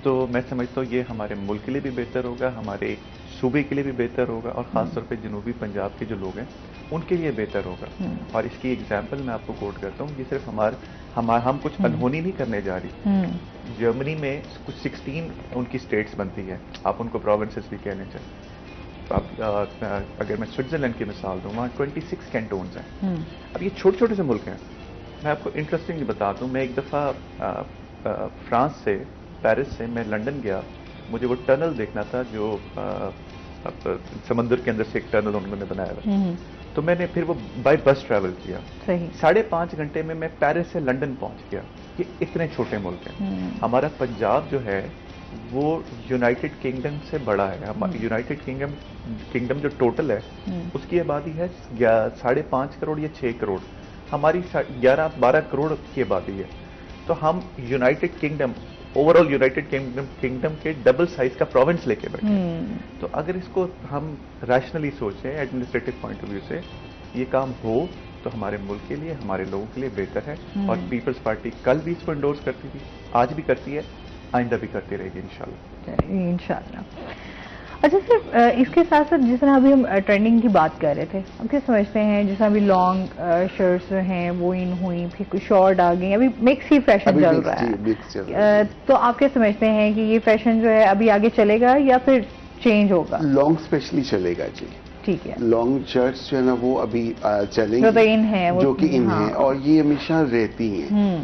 تو میں سمجھتا ہوں یہ ہمارے ملک کے لیے بھی بہتر ہوگا، ہمارے صوبے کے لیے بھی بہتر ہوگا اور خاص طور پہ جنوبی پنجاب کے جو لوگ ہیں ان کے لیے بہتر ہوگا. اور اس کی ایگزامپل میں آپ کو کوٹ کرتا ہوں، یہ صرف ہم کچھ انہونی نہیں کرنے جا رہی. جرمنی میں کچھ 16 ان کی اسٹیٹس بنتی ہے، آپ ان کو پروونسز بھی کہنے چاہیں. اگر میں سوئٹزرلینڈ کی مثال دوں وہاں 26 کینٹونز ہیں. اب یہ چھوٹے چھوٹے سے ملک ہیں. میں آپ کو انٹرسٹنگ بتا دوں، میں ایک دفعہ فرانس سے، پیرس سے میں لنڈن گیا، مجھے وہ ٹنل دیکھنا تھا جو سمندر کے اندر سے ایک ٹنل انہوں نے بنایا ہوا، تو میں نے پھر وہ بائی بس ٹریول کیا. 5.5 گھنٹے میں پیرس سے لنڈن پہنچ گیا. یہ اتنے چھوٹے ملک ہیں. ہمارا پنجاب جو ہے وہ یونائٹڈ کنگڈم سے بڑا ہے. یونائٹڈ کنگڈم جو ٹوٹل ہے اس کی آبادی ہے 5.5 کروڑ یا 6 کروڑ، ہماری 11-12 کروڑ کی آبادی ہے. تو ہم United kingdom, over all United kingdom کے ڈبل سائز کا پروونس لے کے بیٹھے. تو اگر اس کو ہم ریشنلی سوچیں ایڈمنسٹریٹو پوائنٹ آف ویو سے یہ کام ہو تو ہمارے ملک کے لیے، ہمارے لوگوں کے لیے بہتر ہے. اور پیپلز پارٹی کل بھی اس کو انڈورس کرتی تھی، آج بھی کرتی ہے، آئندہ بھی کرتی رہے گی انشاءاللہ. اچھا صرف اس کے ساتھ ساتھ جس طرح ابھی ہم ٹرینڈنگ کی بات کر رہے تھے، ہم کیا سمجھتے ہیں جس طرح ابھی لانگ شرٹس جو ہیں وہ ان ہوئی، پھر کچھ شارٹ آ گئی، ابھی مکس ہی فیشن چل رہا ہے، تو آپ کیا سمجھتے ہیں کہ یہ فیشن جو ہے ابھی آگے چلے گا یا پھر چینج ہوگا؟ لانگ اسپیشلی چلے گا جی. ٹھیک ہے، لانگ شرٹس جو ہے نا وہ ابھی چلیں جو کہ ان ہیں اور یہ ہمیشہ رہتی ہیں.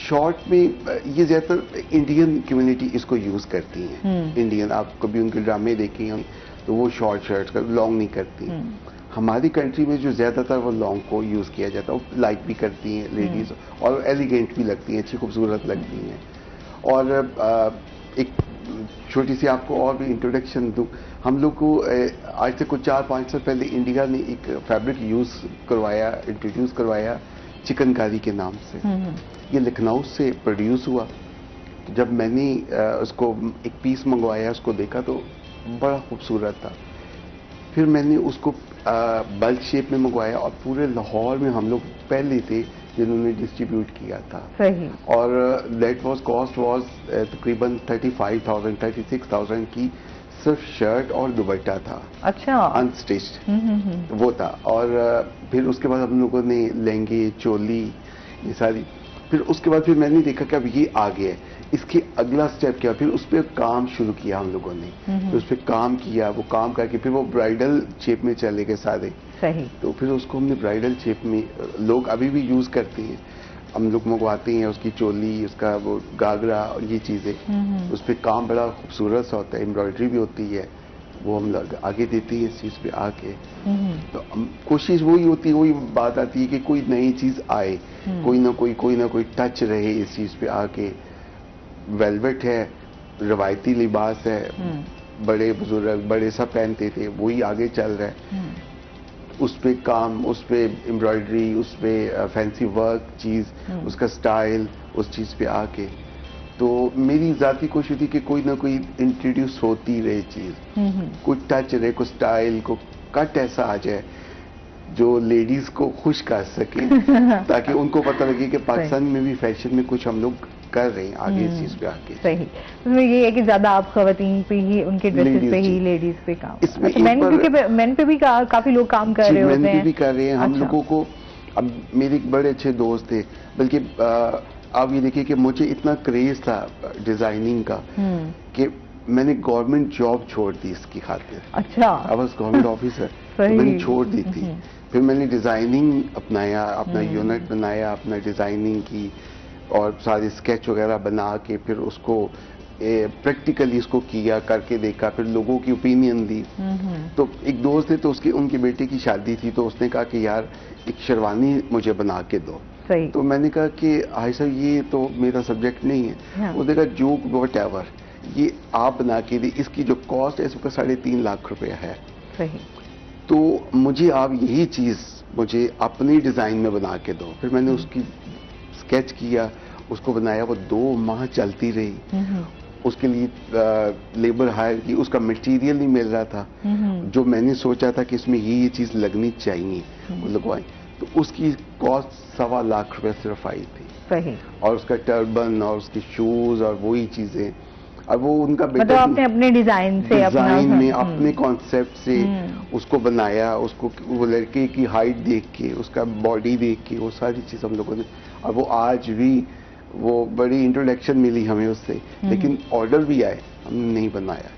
شارٹ میں یہ زیادہ تر انڈین کمیونٹی اس کو یوز کرتی ہیں. انڈین آپ کبھی ان کے ڈرامے دیکھیں تو وہ شارٹ شرٹس کا لانگ نہیں کرتی. ہماری کنٹری میں جو زیادہ تر وہ لانگ کو یوز کیا جاتا ہے، وہ لائک بھی کرتی ہیں لیڈیز اور ایلیگینٹ بھی لگتی ہیں، اچھی خوبصورت لگتی ہیں. اور ایک چھوٹی سی آپ کو اور بھی انٹروڈکشن دوں، ہم لوگ کو آج سے کچھ 4-5 سال پہلے انڈیا نے ایک فیبرک انٹروڈیوس کروایا چکن کاری کے نام سے. یہ لکھنؤ سے پروڈیوس ہوا. جب میں نے اس کو ایک پیس منگوایا، اس کو دیکھا تو بڑا خوبصورت تھا. پھر میں نے اس کو بلک شیپ میں منگوایا اور پورے لاہور میں ہم لوگ پہلے تھے جنہوں نے ڈسٹریبیوٹ کیا تھا. اور دیٹ واز کاسٹ واز تقریباً 35,000 36,000 کی صرف شرٹ اور دوپٹہ تھا. اچھا، انسٹچڈ وہ تھا. اور پھر اس کے بعد ہم لوگوں نے لہنگے، چولی، یہ ساری. پھر اس کے بعد پھر میں نے دیکھا کہ اب یہ آ گیا ہے، اس کے اگلا سٹیپ کیا. پھر اس پہ کام شروع کیا ہم لوگوں نے، پھر اس پہ کام کیا، وہ کام کر کے پھر وہ برائڈل شیپ میں چلے گئے سارے. تو پھر اس کو ہم نے برائڈل شیپ میں لوگ ابھی بھی یوز کرتے ہیں. ہم لوگ منگواتے ہیں اس کی چولی، اس کا وہ گاگرا اور یہ چیزیں. اس پہ کام بڑا خوبصورت سا ہوتا ہے، امبرائڈری بھی ہوتی ہے وہ ہم لوگ آگے دیتے ہیں اس چیز پہ آ کے. تو کوشش وہی ہوتی ہے, وہی بات آتی ہے کہ کوئی نئی چیز آئے, کوئی نہ کوئی ٹچ رہے اس چیز پہ آ کے. ویلویٹ ہے, روایتی لباس ہے, بڑے بزرگ بڑے سب پہنتے تھے, وہی آگے چل رہا ہے. اس پہ کام, اس پہ امبرائڈری, اس پہ فینسی ورک چیز, اس کا سٹائل, اس چیز پہ آ کے. تو میری ذاتی کوشش تھی کہ کوئی نہ کوئی انٹروڈیوس ہوتی رہے چیز, کوئی ٹچ رہے, کوئی سٹائل, کو کٹ ایسا آ جائے جو لیڈیز کو خوش کر سکے, تاکہ ان کو پتہ لگے کہ پاکستان میں بھی فیشن میں کچھ ہم لوگ کر رہے ہیں آگے اس چیز پہ آ کے. صحیح. اس میں یہ ہے کہ زیادہ آپ خواتین پہ ہی, ان کے ڈریسز پہ ہی, لیڈیز پہ کام. مین پہ بھی کافی لوگ کام کر رہے ہوتے ہیں. مین پہ بھی کر رہے ہیں. ہم لوگوں کو, اب میرے ایک بڑے اچھے دوست تھے, بلکہ آپ یہ دیکھیں کہ مجھے اتنا کریز تھا ڈیزائننگ کا کہ میں نے گورنمنٹ جاب چھوڑ دی اس کی خاطر. اچھا. آئی واز گورنمنٹ آفیسر, میں نے چھوڑ دی تھی. پھر میں نے ڈیزائننگ اپنایا, اپنا یونٹ بنایا, اپنا ڈیزائننگ کی, اور سارے اسکیچ وغیرہ بنا کے پھر اس کو پریکٹیکلی اس کو کیا, کر کے دیکھا, پھر لوگوں کی اوپینین دی. تو ایک دوست تھے, تو ان کے بیٹے کی شادی تھی, تو اس نے کہا کہ یار ایک شیروانی مجھے بنا کے دو. تو میں نے کہا کہ آئی صاحب یہ تو میرا سبجیکٹ نہیں ہے. اس نے کہا جو واٹ ایور, یہ آپ بنا کے دی, اس کی جو کاسٹ ہے اس کا 3.5 لاکھ روپیہ ہے. تو مجھے آپ یہی چیز مجھے اپنی ڈیزائن میں بنا کے دو. پھر میں نے اس کی اسکیچ کیا, اس کو بنایا, وہ 2 ماہ چلتی رہی. اس کے لیے لیبر ہائر کی, اس کا مٹیریل نہیں مل رہا تھا جو میں نے سوچا تھا کہ اس میں یہ چیز لگنی چاہیے, وہ لگوائی. تو اس کی کاسٹ 1.25 لاکھ روپے صرف آئی تھی. اور اس کا ٹربن اور اس کی شوز اور وہی چیزیں, اور وہ ان کا مطلب آپ نے اپنے ڈیزائن میں اپنے کانسیپٹ سے اس کو بنایا. اس کو وہ لڑکے کی ہائٹ دیکھ کے, اس کا باڈی دیکھ کے, وہ ساری چیز ہم لوگوں نے, اور وہ آج بھی وہ بڑی انٹروڈکشن ملی ہمیں اس سے, لیکن آرڈر بھی آئے, ہم نے نہیں بنایا.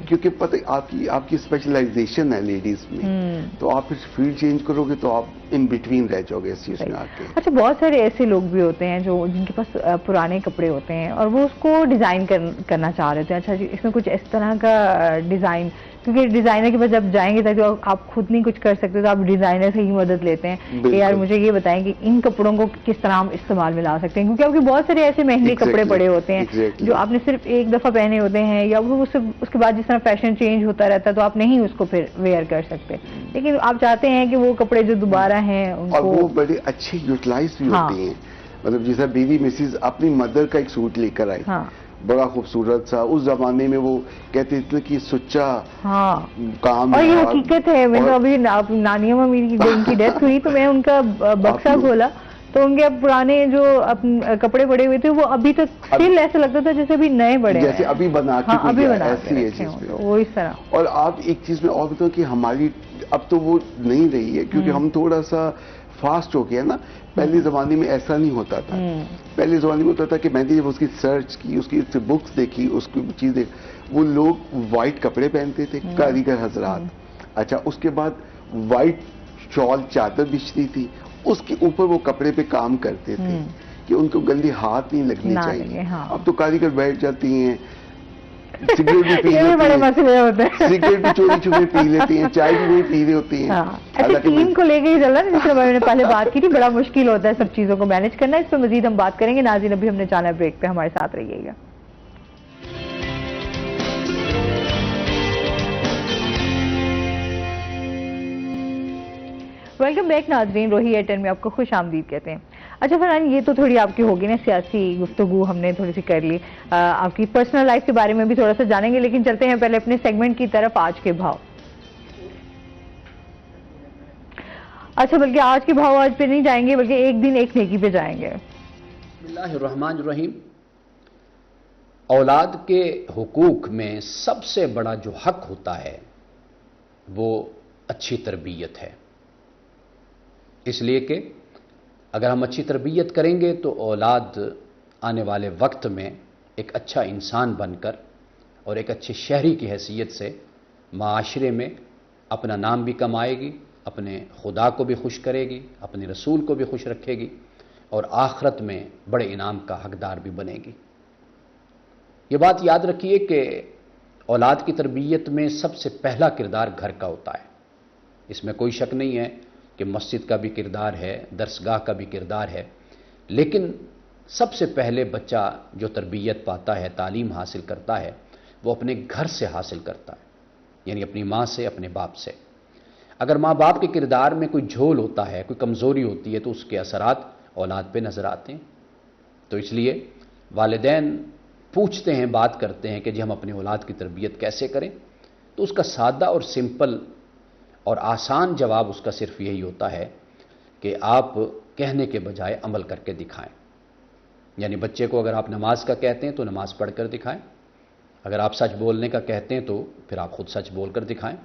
کیونکہ پتہ آپ کی اسپیشلائزیشن ہے لیڈیز میں, تو آپ پھر فیلڈ چینج کرو گے تو آپ ان بٹوین رہ جاؤ گے اس چیز میں آ کے. اچھا, بہت سارے ایسے لوگ بھی ہوتے ہیں جن کے پاس پرانے کپڑے ہوتے ہیں اور وہ اس کو ڈیزائن کرنا چاہ رہے تھے. اچھا جی, اس میں کچھ اس طرح کا ڈیزائن, کیونکہ ڈیزائنر کے پاس جب جائیں گے تاکہ آپ خود نہیں کچھ کر سکتے تو آپ ڈیزائنر سے ہی مدد لیتے ہیں کہ یار مجھے یہ بتائیں کہ ان کپڑوں کو کس طرح ہم استعمال میں لا سکتے ہیں, کیونکہ آپ کے بہت سارے ایسے مہنگے کپڑے پڑے ہوتے ہیں جو آپ نے صرف ایک دفعہ پہنے ہوتے ہیں, یا وہ اس کے بعد جس طرح فیشن چینج ہوتا رہتا ہے تو آپ نہیں اس کو پھر ویئر کر سکتے, لیکن آپ چاہتے ہیں کہ وہ کپڑے جو دوبارہ ہیں ان کو, وہ بڑے اچھے یوٹیلائز بھی ہوتے ہیں. مطلب جیسا بیوی مسز اپنی مدر کا ایک سوٹ لے کر آئی, بڑا خوبصورت سا, اس زمانے میں وہ کہتے تھے کہ سچا کام, اور یہ حقیقت ہے. میں تو ابھی نانی اماں میری ان کی ڈیتھ ہوئی تو میں ان کا بکسا کھولا تو ان کے پرانے جو کپڑے پڑے ہوئے تھے وہ ابھی تک اسٹل ایسا لگتا تھا جیسے ابھی نئے پڑے, جیسے ابھی بنا کے ایسی ہے چیز. وہ اس طرح. اور آپ ایک چیز میں اور بتاؤ کہ ہماری اب تو وہ نہیں رہی ہے, کیونکہ ہم تھوڑا سا فاسٹ ہو گیا نا. پہلے زمانے میں ایسا نہیں ہوتا تھا. پہلے زمانے میں ہوتا تھا کہ میں نے جب اس کی سرچ کی, اس کی بکس دیکھی, اس کی چیز دیکھی, وہ لوگ وائٹ کپڑے پہنتے تھے کاریگر حضرات. اچھا, اس کے بعد وائٹ شال چادر بچھتی تھی, اس کے اوپر وہ کپڑے پہ کام کرتے تھے کہ ان کو گندے ہاتھ نہیں لگنے چاہیے. اب تو کاریگر بیٹھ جاتی ہیں, سگریٹ بھی پی لیتے ہیں, سگریٹ بھی چوری چھپے پی لیتے ہیں, چائے بھی وہی پی رہے ہوتے ہیں. اچھا, ٹیم کو لے کے ہی چلنا, جس طرح میں نے پہلے بات کی تھی, بڑا مشکل ہوتا ہے سب چیزوں کو مینج کرنا. اس پہ مزید ہم بات کریں گے. ناظرین, ابھی ہم نے جانا ہے بریک پہ, ہمارے ساتھ رہیے گا. ویلکم بیک ناظرین, روہی ایئر 10 میں آپ کو خوش آمدید کہتے ہیں. اچھا فرحان, یہ تو تھوڑی آپ کی ہوگی نا سیاسی گفتگو, ہم نے تھوڑی سی کر لی, آپ کی پرسنل لائف کے بارے میں بھی تھوڑا سا جانیں گے, لیکن چلتے ہیں پہلے اپنے سیگمنٹ کی طرف. آج کے بھاؤ. اچھا, بلکہ آج کے بھاؤ آج پہ نہیں جائیں گے, بلکہ ایک دن ایک نیکی پہ جائیں گے. بسم اللہ الرحمن الرحیم. اولاد کے حقوق میں سب سے بڑا جو حق ہوتا ہے وہ اچھی تربیت ہے. اس لیے کہ اگر ہم اچھی تربیت کریں گے تو اولاد آنے والے وقت میں ایک اچھا انسان بن کر اور ایک اچھے شہری کی حیثیت سے معاشرے میں اپنا نام بھی کمائے گی, اپنے خدا کو بھی خوش کرے گی, اپنے رسول کو بھی خوش رکھے گی, اور آخرت میں بڑے انعام کا حقدار بھی بنے گی. یہ بات یاد رکھیے کہ اولاد کی تربیت میں سب سے پہلا کردار گھر کا ہوتا ہے، اس میں کوئی شک نہیں ہے کہ مسجد کا بھی کردار ہے، درسگاہ کا بھی کردار ہے، لیکن سب سے پہلے بچہ جو تربیت پاتا ہے، تعلیم حاصل کرتا ہے، وہ اپنے گھر سے حاصل کرتا ہے، یعنی اپنی ماں سے، اپنے باپ سے۔ اگر ماں باپ کے کردار میں کوئی جھول ہوتا ہے، کوئی کمزوری ہوتی ہے، تو اس کے اثرات اولاد پہ نظر آتے ہیں۔ تو اس لیے والدین پوچھتے ہیں، بات کرتے ہیں کہ جی ہم اپنی اولاد کی تربیت کیسے کریں، تو اس کا سادہ اور سمپل اور آسان جواب اس کا صرف یہی ہوتا ہے کہ آپ کہنے کے بجائے عمل کر کے دکھائیں۔ یعنی بچے کو اگر آپ نماز کا کہتے ہیں تو نماز پڑھ کر دکھائیں، اگر آپ سچ بولنے کا کہتے ہیں تو پھر آپ خود سچ بول کر دکھائیں،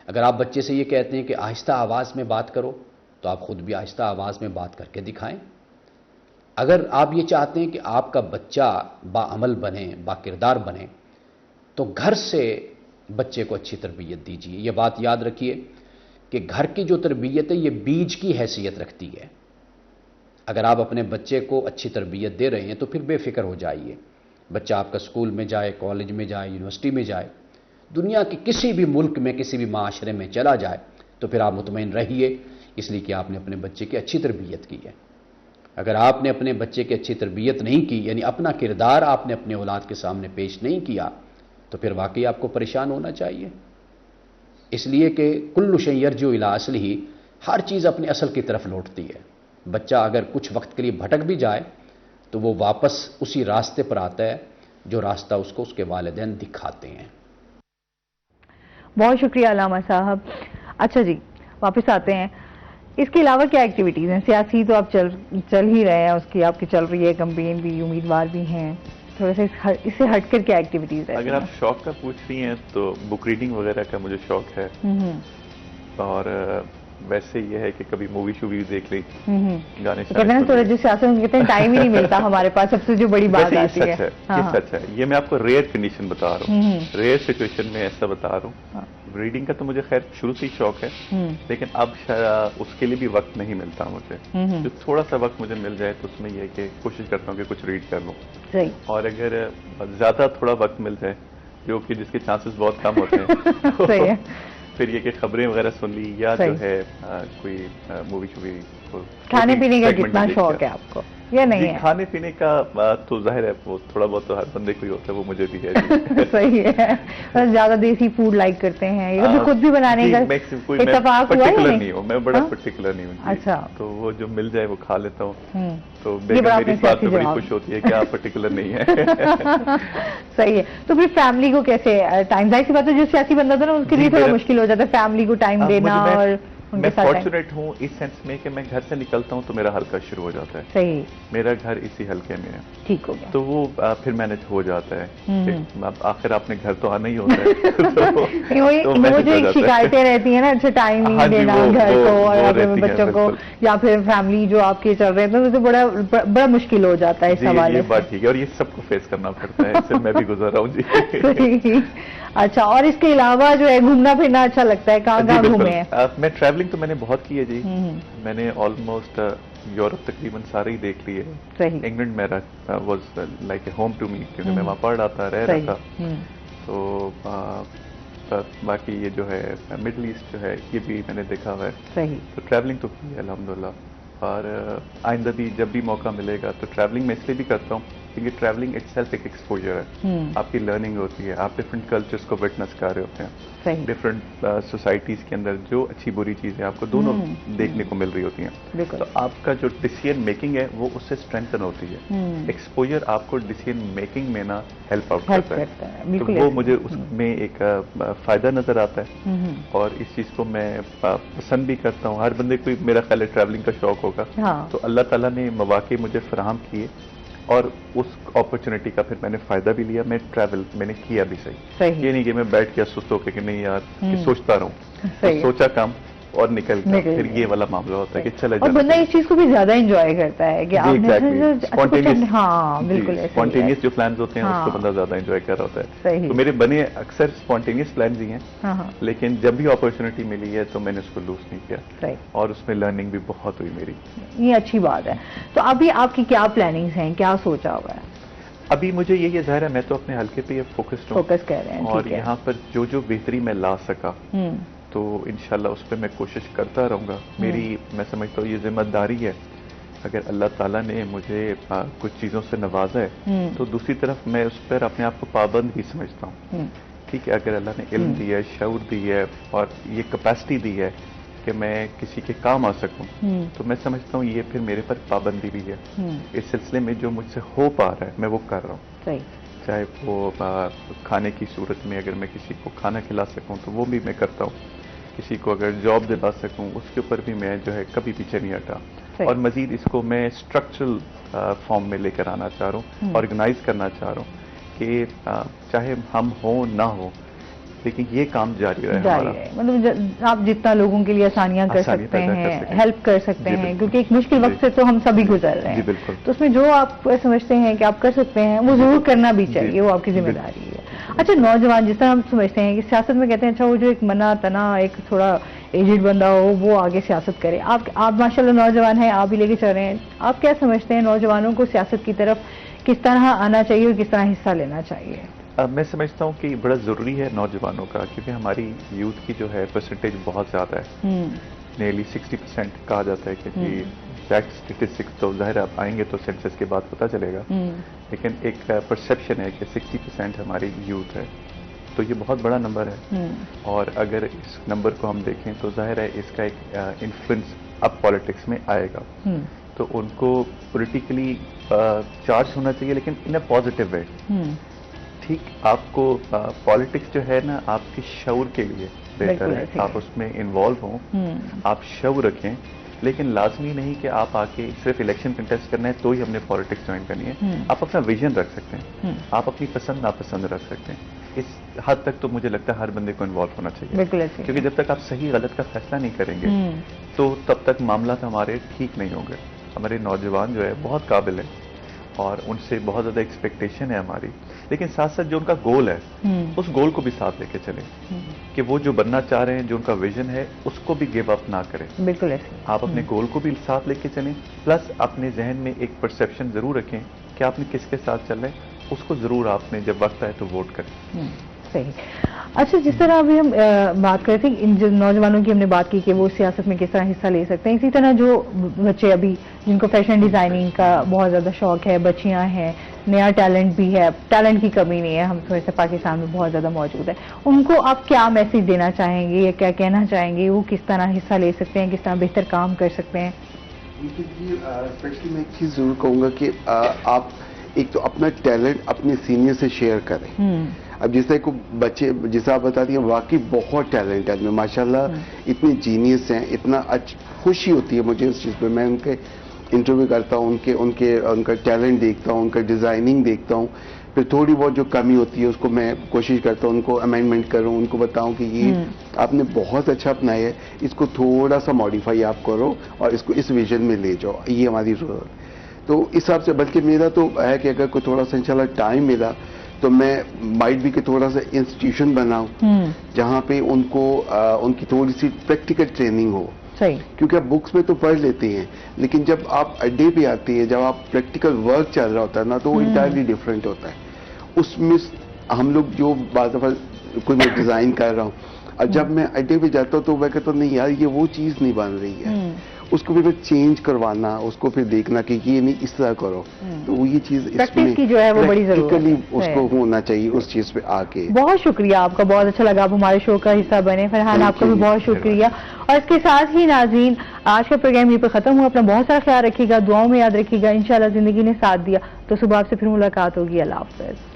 اگر آپ بچے سے یہ کہتے ہیں کہ آہستہ آواز میں بات کرو تو آپ خود بھی آہستہ آواز میں بات کر کے دکھائیں۔ اگر آپ یہ چاہتے ہیں کہ آپ کا بچہ باعمل بنے، با کردار بنے، تو گھر سے بچے کو اچھی تربیت دیجیے۔ یہ بات یاد رکھیے کہ گھر کی جو تربیت ہے یہ بیج کی حیثیت رکھتی ہے۔ اگر آپ اپنے بچے کو اچھی تربیت دے رہے ہیں تو پھر بے فکر ہو جائیے، بچہ آپ کا اسکول میں جائے، کالج میں جائے، یونیورسٹی میں جائے، دنیا کے کسی بھی ملک میں، کسی بھی معاشرے میں چلا جائے، تو پھر آپ مطمئن رہیے، اس لیے کہ آپ نے اپنے بچے کی اچھی تربیت کی ہے۔ اگر آپ نے اپنے بچے کی اچھی تربیت نہیں کی، یعنی اپنا کردار آپ نے اپنے اولاد کے سامنے پیش نہیں کیا، تو پھر واقعی آپ کو پریشان ہونا چاہیے۔ اس لیے کہ کل شیء یرجع الی اصلہ، ہر چیز اپنے اصل کی طرف لوٹتی ہے۔ بچہ اگر کچھ وقت کے لیے بھٹک بھی جائے تو وہ واپس اسی راستے پر آتا ہے جو راستہ اس کو اس کے والدین دکھاتے ہیں۔ بہت شکریہ علامہ صاحب۔ اچھا جی، واپس آتے ہیں، اس کے علاوہ کیا ایکٹیویٹیز ہیں؟ سیاسی تو آپ چل ہی رہے ہیں، اس کی آپ کی چل رہی ہے، کمپین بھی، امیدوار بھی ہیں، تھوڑا سا اس سے ہٹ کر کیا ایکٹیویٹیز ہیں؟ اگر آپ شوق کا پوچھ رہی ہیں تو بک ریڈنگ وغیرہ کا مجھے شوق ہے، اور ویسے یہ ہے کہ کبھی مووی شووی دیکھ لی، گانے کہتے ہیں تھوڑا جو سیاست میں کہتے ہیں ٹائم ہی نہیں ملتا ہمارے پاس، سب سے جو بڑی بات آتی ہے۔ یہ سچ ہے، یہ میں آپ کو ریئر کنڈیشن بتا رہا ہوں، ریئر سچویشن میں ایسا بتا رہا ہوں۔ ریڈنگ کا تو مجھے خیر شروع سے ہی شوق ہے، لیکن اب اس کے لیے بھی وقت نہیں ملتا مجھے۔ جو تھوڑا سا وقت مجھے مل جائے تو اس میں یہ ہے کہ کوشش کرتا ہوں کہ کچھ ریڈ کر لوں، اور اگر زیادہ تھوڑا وقت مل جائے، جو کہ جس کے چانسز بہت کم ہوتے ہیں، پھر یہ کہ خبریں وغیرہ سن لی، یا جو ہے کوئی مووی شووی۔ کھانے پینے کا کتنا شوق ہے آپ کو یا نہیں ہے؟ کھانے پینے کا تو ظاہر ہے وہ تھوڑا بہت تو ہر بندے کو ہی ہوتا ہے، وہ مجھے بھی ہے۔ صحیح ہے، زیادہ دیسی فوڈ لائک کرتے ہیں یا پھر خود بھی بنانے کا اتفاق ہوا ہے؟ نہیں ہوں میں، بڑا پرٹیکولر نہیں ہوں۔ اچھا، تو وہ جو مل جائے وہ کھا لیتا ہوں، تو میری اس بات پہ بڑی خوش ہوتی ہے کہ آپ پرٹیکولر نہیں ہے۔ صحیح ہے، تو پھر فیملی کو کیسے ٹائم؟ ظاہر سی بات ہے جو سیاسی بندہ تھا نا اس کے لیے تھوڑا مشکل ہو جاتا ہے فیملی کو ٹائم دینا، اور میں فارچونیٹ ہوں اس سینس میں کہ میں گھر سے نکلتا ہوں تو میرا حلقہ شروع ہو جاتا ہے۔ صحیح، میرا گھر اسی حلقے میں ہے، ٹھیک ہو گیا، تو وہ پھر مینج ہو جاتا ہے۔ آخر آپ نے گھر تو آنا ہی ہوتا ہے۔ وہ جو شکایتیں رہتی ہیں نا، اچھا ٹائم نہیں دینا گھر کو اور بچوں کو، یا پھر فیملی جو آپ کے چل رہے ہیں، تو بڑا مشکل ہو جاتا ہے اس حوالے سے۔ یہ بات ٹھیک ہے، اور یہ سب کو فیس کرنا پڑتا ہے، اس سے میں بھی گزر رہا ہوں جی۔ اچھا، اور اس کے علاوہ جو ہے گھومنا پھرنا اچھا لگتا ہے؟ کہاں کہاں گھومے ہیں؟ میں ٹریولنگ تو میں نے بہت کی ہے جی، میں نے آلموسٹ یورپ تقریباً سارے ہی دیکھ لیے۔ انگلینڈ میرا was like a home to me, کیونکہ میں وہاں پڑھ رہا تھا، رہ رہا تھا۔ تو باقی یہ جو ہے مڈل ایسٹ جو ہے یہ بھی میں نے دیکھا ہوا ہے، تو ٹریولنگ تو کی ہے الحمدللہ، اور آئندہ بھی جب بھی موقع ملے گا تو ٹریولنگ میں اس لیے بھی کرتا ہوں کیونکہ ٹریولنگ اٹ سیلف ایک ایکسپوجر ہے، آپ کی لرننگ ہوتی ہے، آپ ڈفرینٹ کلچرز کو وٹنس کر رہے ہوتے ہیں، ڈفرینٹ سوسائٹیز کے اندر جو اچھی بری چیزیں آپ کو دونوں دیکھنے کو مل رہی ہوتی ہیں، تو آپ کا جو ڈیسیژن میکنگ ہے وہ اس سے اسٹرینتھن ہوتی ہے۔ ایکسپوجر آپ کو ڈیسیژن میکنگ میں نا ہیلپ آؤٹ کرتا ہے، تو وہ مجھے اس میں ایک فائدہ نظر آتا ہے، اور اس چیز کو میں پسند بھی کرتا ہوں۔ ہر بندے کو میرا خیال ہے ٹریولنگ کا شوق ہوگا، تو اللہ تعالیٰ نے مواقع مجھے فراہم کیے، اور اس اپرچونٹی کا پھر میں نے فائدہ بھی لیا، میں ٹریول میں نے کیا بھی صحیح، یہ نہیں کہ میں بیٹھ کے سست ہو کے کہ نہیں یار کہ سوچتا رہوں، سوچا کام اور نکل گیا، پھر یہ والا معاملہ ہوتا ہے کہ چلے جانا، اور بندہ اس چیز کو بھی زیادہ انجوائے کرتا ہے کہ آپ نے ہاں بالکل اسپونٹینیس جو پلانز ہوتے ہیں اس کو بندہ زیادہ انجوائے کر رہا ہوتا ہے۔ تو میرے بنے اکثر اسپونٹینیس پلانز ہی ہیں، لیکن جب بھی اپرچونٹی ملی ہے تو میں نے اس کو لوز نہیں کیا، اور اس میں لرننگ بھی بہت ہوئی میری۔ یہ اچھی بات ہے۔ تو ابھی آپ کی کیا پلاننگز ہیں، کیا سوچا ہوا ہے؟ ابھی مجھے یہ ظاہر ہے میں تو اپنے حلقے پہ فوکسڈ ہوں، فوکس کر رہے ہیں، اور ٹھیک ہے۔ یہاں پر جو بہتری میں لا سکا تو انشاءاللہ اس پہ میں کوشش کرتا رہوں گا۔ میری میں سمجھتا ہوں یہ ذمہ داری ہے، اگر اللہ تعالیٰ نے مجھے کچھ چیزوں سے نوازا ہے تو دوسری طرف میں اس پر اپنے آپ کو پابند بھی سمجھتا ہوں، ٹھیک ہے۔ اگر اللہ نے علم دیا ہے، شعور دی ہے اور یہ کیپیسٹی دی ہے کہ میں کسی کے کام آ سکوں، تو میں سمجھتا ہوں یہ پھر میرے پر پابندی بھی ہے۔ اس سلسلے میں جو مجھ سے ہو پا رہا ہے میں وہ کر رہا ہوں، چاہے وہ کھانے کی صورت میں اگر میں کسی کو کھانا کھلا سکوں تو وہ بھی میں کرتا ہوں، کسی کو اگر جاب دلا سکوں اس کے اوپر بھی میں جو ہے کبھی پیچھے نہیں ہٹا، اور مزید اس کو میں اسٹرکچرل فارم میں لے کر آنا چاہ رہا ہوں، آرگنائز کرنا چاہ رہا ہوں کہ چاہے ہم ہوں نہ ہوں لیکن یہ کام جاری رہے ہمارا۔ مطلب آپ جتنا لوگوں کے لیے آسانیاں کر سکتے ہیں، ہیلپ کر سکتے ہیں، کیونکہ ایک مشکل وقت سے تو ہم سبھی گزر رہے ہیں، بالکل، تو اس میں جو آپ سمجھتے ہیں کہ آپ کر سکتے ہیں وہ ضرور کرنا بھی چاہیے، وہ آپ کی ذمہ داری ہے۔ اچھا، نوجوان جس طرح ہم سمجھتے ہیں کہ سیاست میں کہتے ہیں اچھا وہ جو ایک منا تنا ایک تھوڑا ایجڈ بندہ ہو وہ آگے سیاست کرے، آپ ماشاءاللہ نوجوان ہیں، آپ بھی لے کے چل رہے ہیں، آپ کیا سمجھتے ہیں نوجوانوں کو سیاست کی طرف کس طرح آنا چاہیے اور کس طرح حصہ لینا چاہیے؟ میں سمجھتا ہوں کہ یہ بڑا ضروری ہے نوجوانوں کا، کیونکہ ہماری یوتھ کی جو ہے پرسنٹیج بہت زیادہ ہے، نیرلی 60% کہا جاتا ہے کہ جی ایگزیکٹ اسٹیٹسٹکس تو ظاہر آپ آئیں گے تو سینسس کے بعد پتہ چلے گا، لیکن ایک پرسیپشن ہے کہ 60% ہماری یوتھ ہے، تو یہ بہت بڑا نمبر ہے، اور اگر اس نمبر کو ہم دیکھیں تو ظاہر ہے اس کا ایک انفلوئنس اب پالیٹکس میں آئے گا، تو ان کو پولیٹیکلی چارج ہونا چاہیے لیکن ان اے پازیٹیو وے، ٹھیک۔ آپ کو پالیٹکس جو ہے نا آپ کے شعور کے لیے بہتر ہے، آپ اس میں انوالو ہوں، آپ شعور رکھیں، لیکن لازمی نہیں کہ آپ آ کے صرف الیکشن کنٹیسٹ کرنا ہے تو ہی ہم نے پالیٹکس جوائن کرنی ہے، آپ اپنا ویژن رکھ سکتے ہیں، آپ اپنی پسند ناپسند رکھ سکتے ہیں، اس حد تک تو مجھے لگتا ہے ہر بندے کو انوالو ہونا چاہیے، کیونکہ جب تک آپ صحیح غلط کا فیصلہ نہیں کریں گے تو تب تک معاملات ہمارے ٹھیک نہیں ہوں گے۔ ہمارے نوجوان جو ہے بہت قابل ہیں اور ان سے بہت زیادہ ایکسپیکٹیشن ہے ہماری، لیکن ساتھ ساتھ جو ان کا گول ہے اس گول کو بھی ساتھ لے کے چلیں، کہ وہ جو بننا چاہ رہے ہیں جو ان کا ویژن ہے اس کو بھی گیو اپ نہ کریں، بالکل ایسے آپ اپنے گول کو بھی ساتھ لے کے چلیں، پلس اپنے ذہن میں ایک پرسیپشن ضرور رکھیں کہ آپ نے کس کے ساتھ چل رہے ہیں، اس کو ضرور آپ نے جب وقت آئے تو ووٹ کریں۔ صحیح۔ اچھا، جس طرح ابھی ہم بات کرتے ہیں ان جو نوجوانوں کی ہم نے بات کی کہ وہ سیاست میں کس طرح حصہ لے سکتے ہیں، اسی طرح جو بچے ابھی جن کو فیشن ڈیزائننگ کا بہت زیادہ شوق ہے، بچیاں ہیں، نیا ٹیلنٹ بھی ہے، ٹیلنٹ کی کمی نہیں ہے، ہم سمجھتے ہیں پاکستان میں بہت زیادہ موجود ہے، ان کو آپ کیا میسج دینا چاہیں گے یا کیا کہنا چاہیں گے، وہ کس طرح حصہ لے سکتے ہیں، کس طرح بہتر کام کر سکتے ہیں؟ اسپیشلی میں ایک چیز ضرور کہوں گا کہ آپ ایک تو اپنا ٹیلنٹ اپنے سینئر سے شیئر کریں۔ اب جس طرح کو بچے جیسا آپ بتا دیں واقعی بہت ٹیلنٹ ہے ماشاءاللہ، اتنے جینیس ہیں، اتنا خوشی ہوتی ہے مجھے اس چیز پہ، میں ان کے انٹرویو کرتا ہوں، ان کا ٹیلنٹ دیکھتا ہوں، ان کا ڈیزائننگ دیکھتا ہوں، پھر تھوڑی بہت جو کمی ہوتی ہے اس کو میں کوشش کرتا ہوں ان کو امینڈمنٹ کروں، ان کو بتاؤں کہ یہ آپ نے بہت اچھا اپنایا ہے، اس کو تھوڑا سا ماڈیفائی آپ کرو اور اس کو اس ویژن میں لے جاؤ، یہ ہماری ضرورت۔ تو اس حساب سے بلکہ میرا تو ہے کہ اگر کوئی تھوڑا سا انشاءاللہ ٹائم ملا تو میں مائٹ بھی کہ تھوڑا سا انسٹیٹیوشن بناؤں جہاں پہ ان کو ان کی تھوڑی سی پریکٹیکل ٹریننگ ہو، کیونکہ آپ بکس میں تو پڑھ لیتے ہیں لیکن جب آپ اڈے پہ آتے ہیں، جب آپ پریکٹیکل ورک چل رہا ہوتا ہے نا تو وہ انٹائرلی ڈفرینٹ ہوتا ہے۔ اس میں ہم لوگ جو بعض دفعہ کوئی میں ڈیزائن کر رہا ہوں اور جب میں اڈے پہ جاتا ہوں تو میں کہتا ہوں نہیں یار یہ وہ چیز نہیں بن رہی ہے، اس کو پھر چینج کروانا، اس کو پھر دیکھنا کہ یہ نہیں اس طرح کرو، تو وہ یہ چیز اس میں کی جو ہے وہ بڑی ضرورت ہے، اس کو ہونا چاہیے اس چیز پہ آ کے۔ بہت شکریہ آپ کا، بہت اچھا لگا آپ ہمارے شو کا حصہ بنے، فرحان آپ کا بھی بہت شکریہ۔ اور اس کے ساتھ ہی ناظرین آج کا پروگرام یہ پہ ختم ہوا، اپنا بہت سارا خیال رکھیے گا، دعاؤں میں یاد رکھیے گا، انشاءاللہ زندگی نے ساتھ دیا تو صبح آپ سے پھر ملاقات ہوگی، اللہ حافظ۔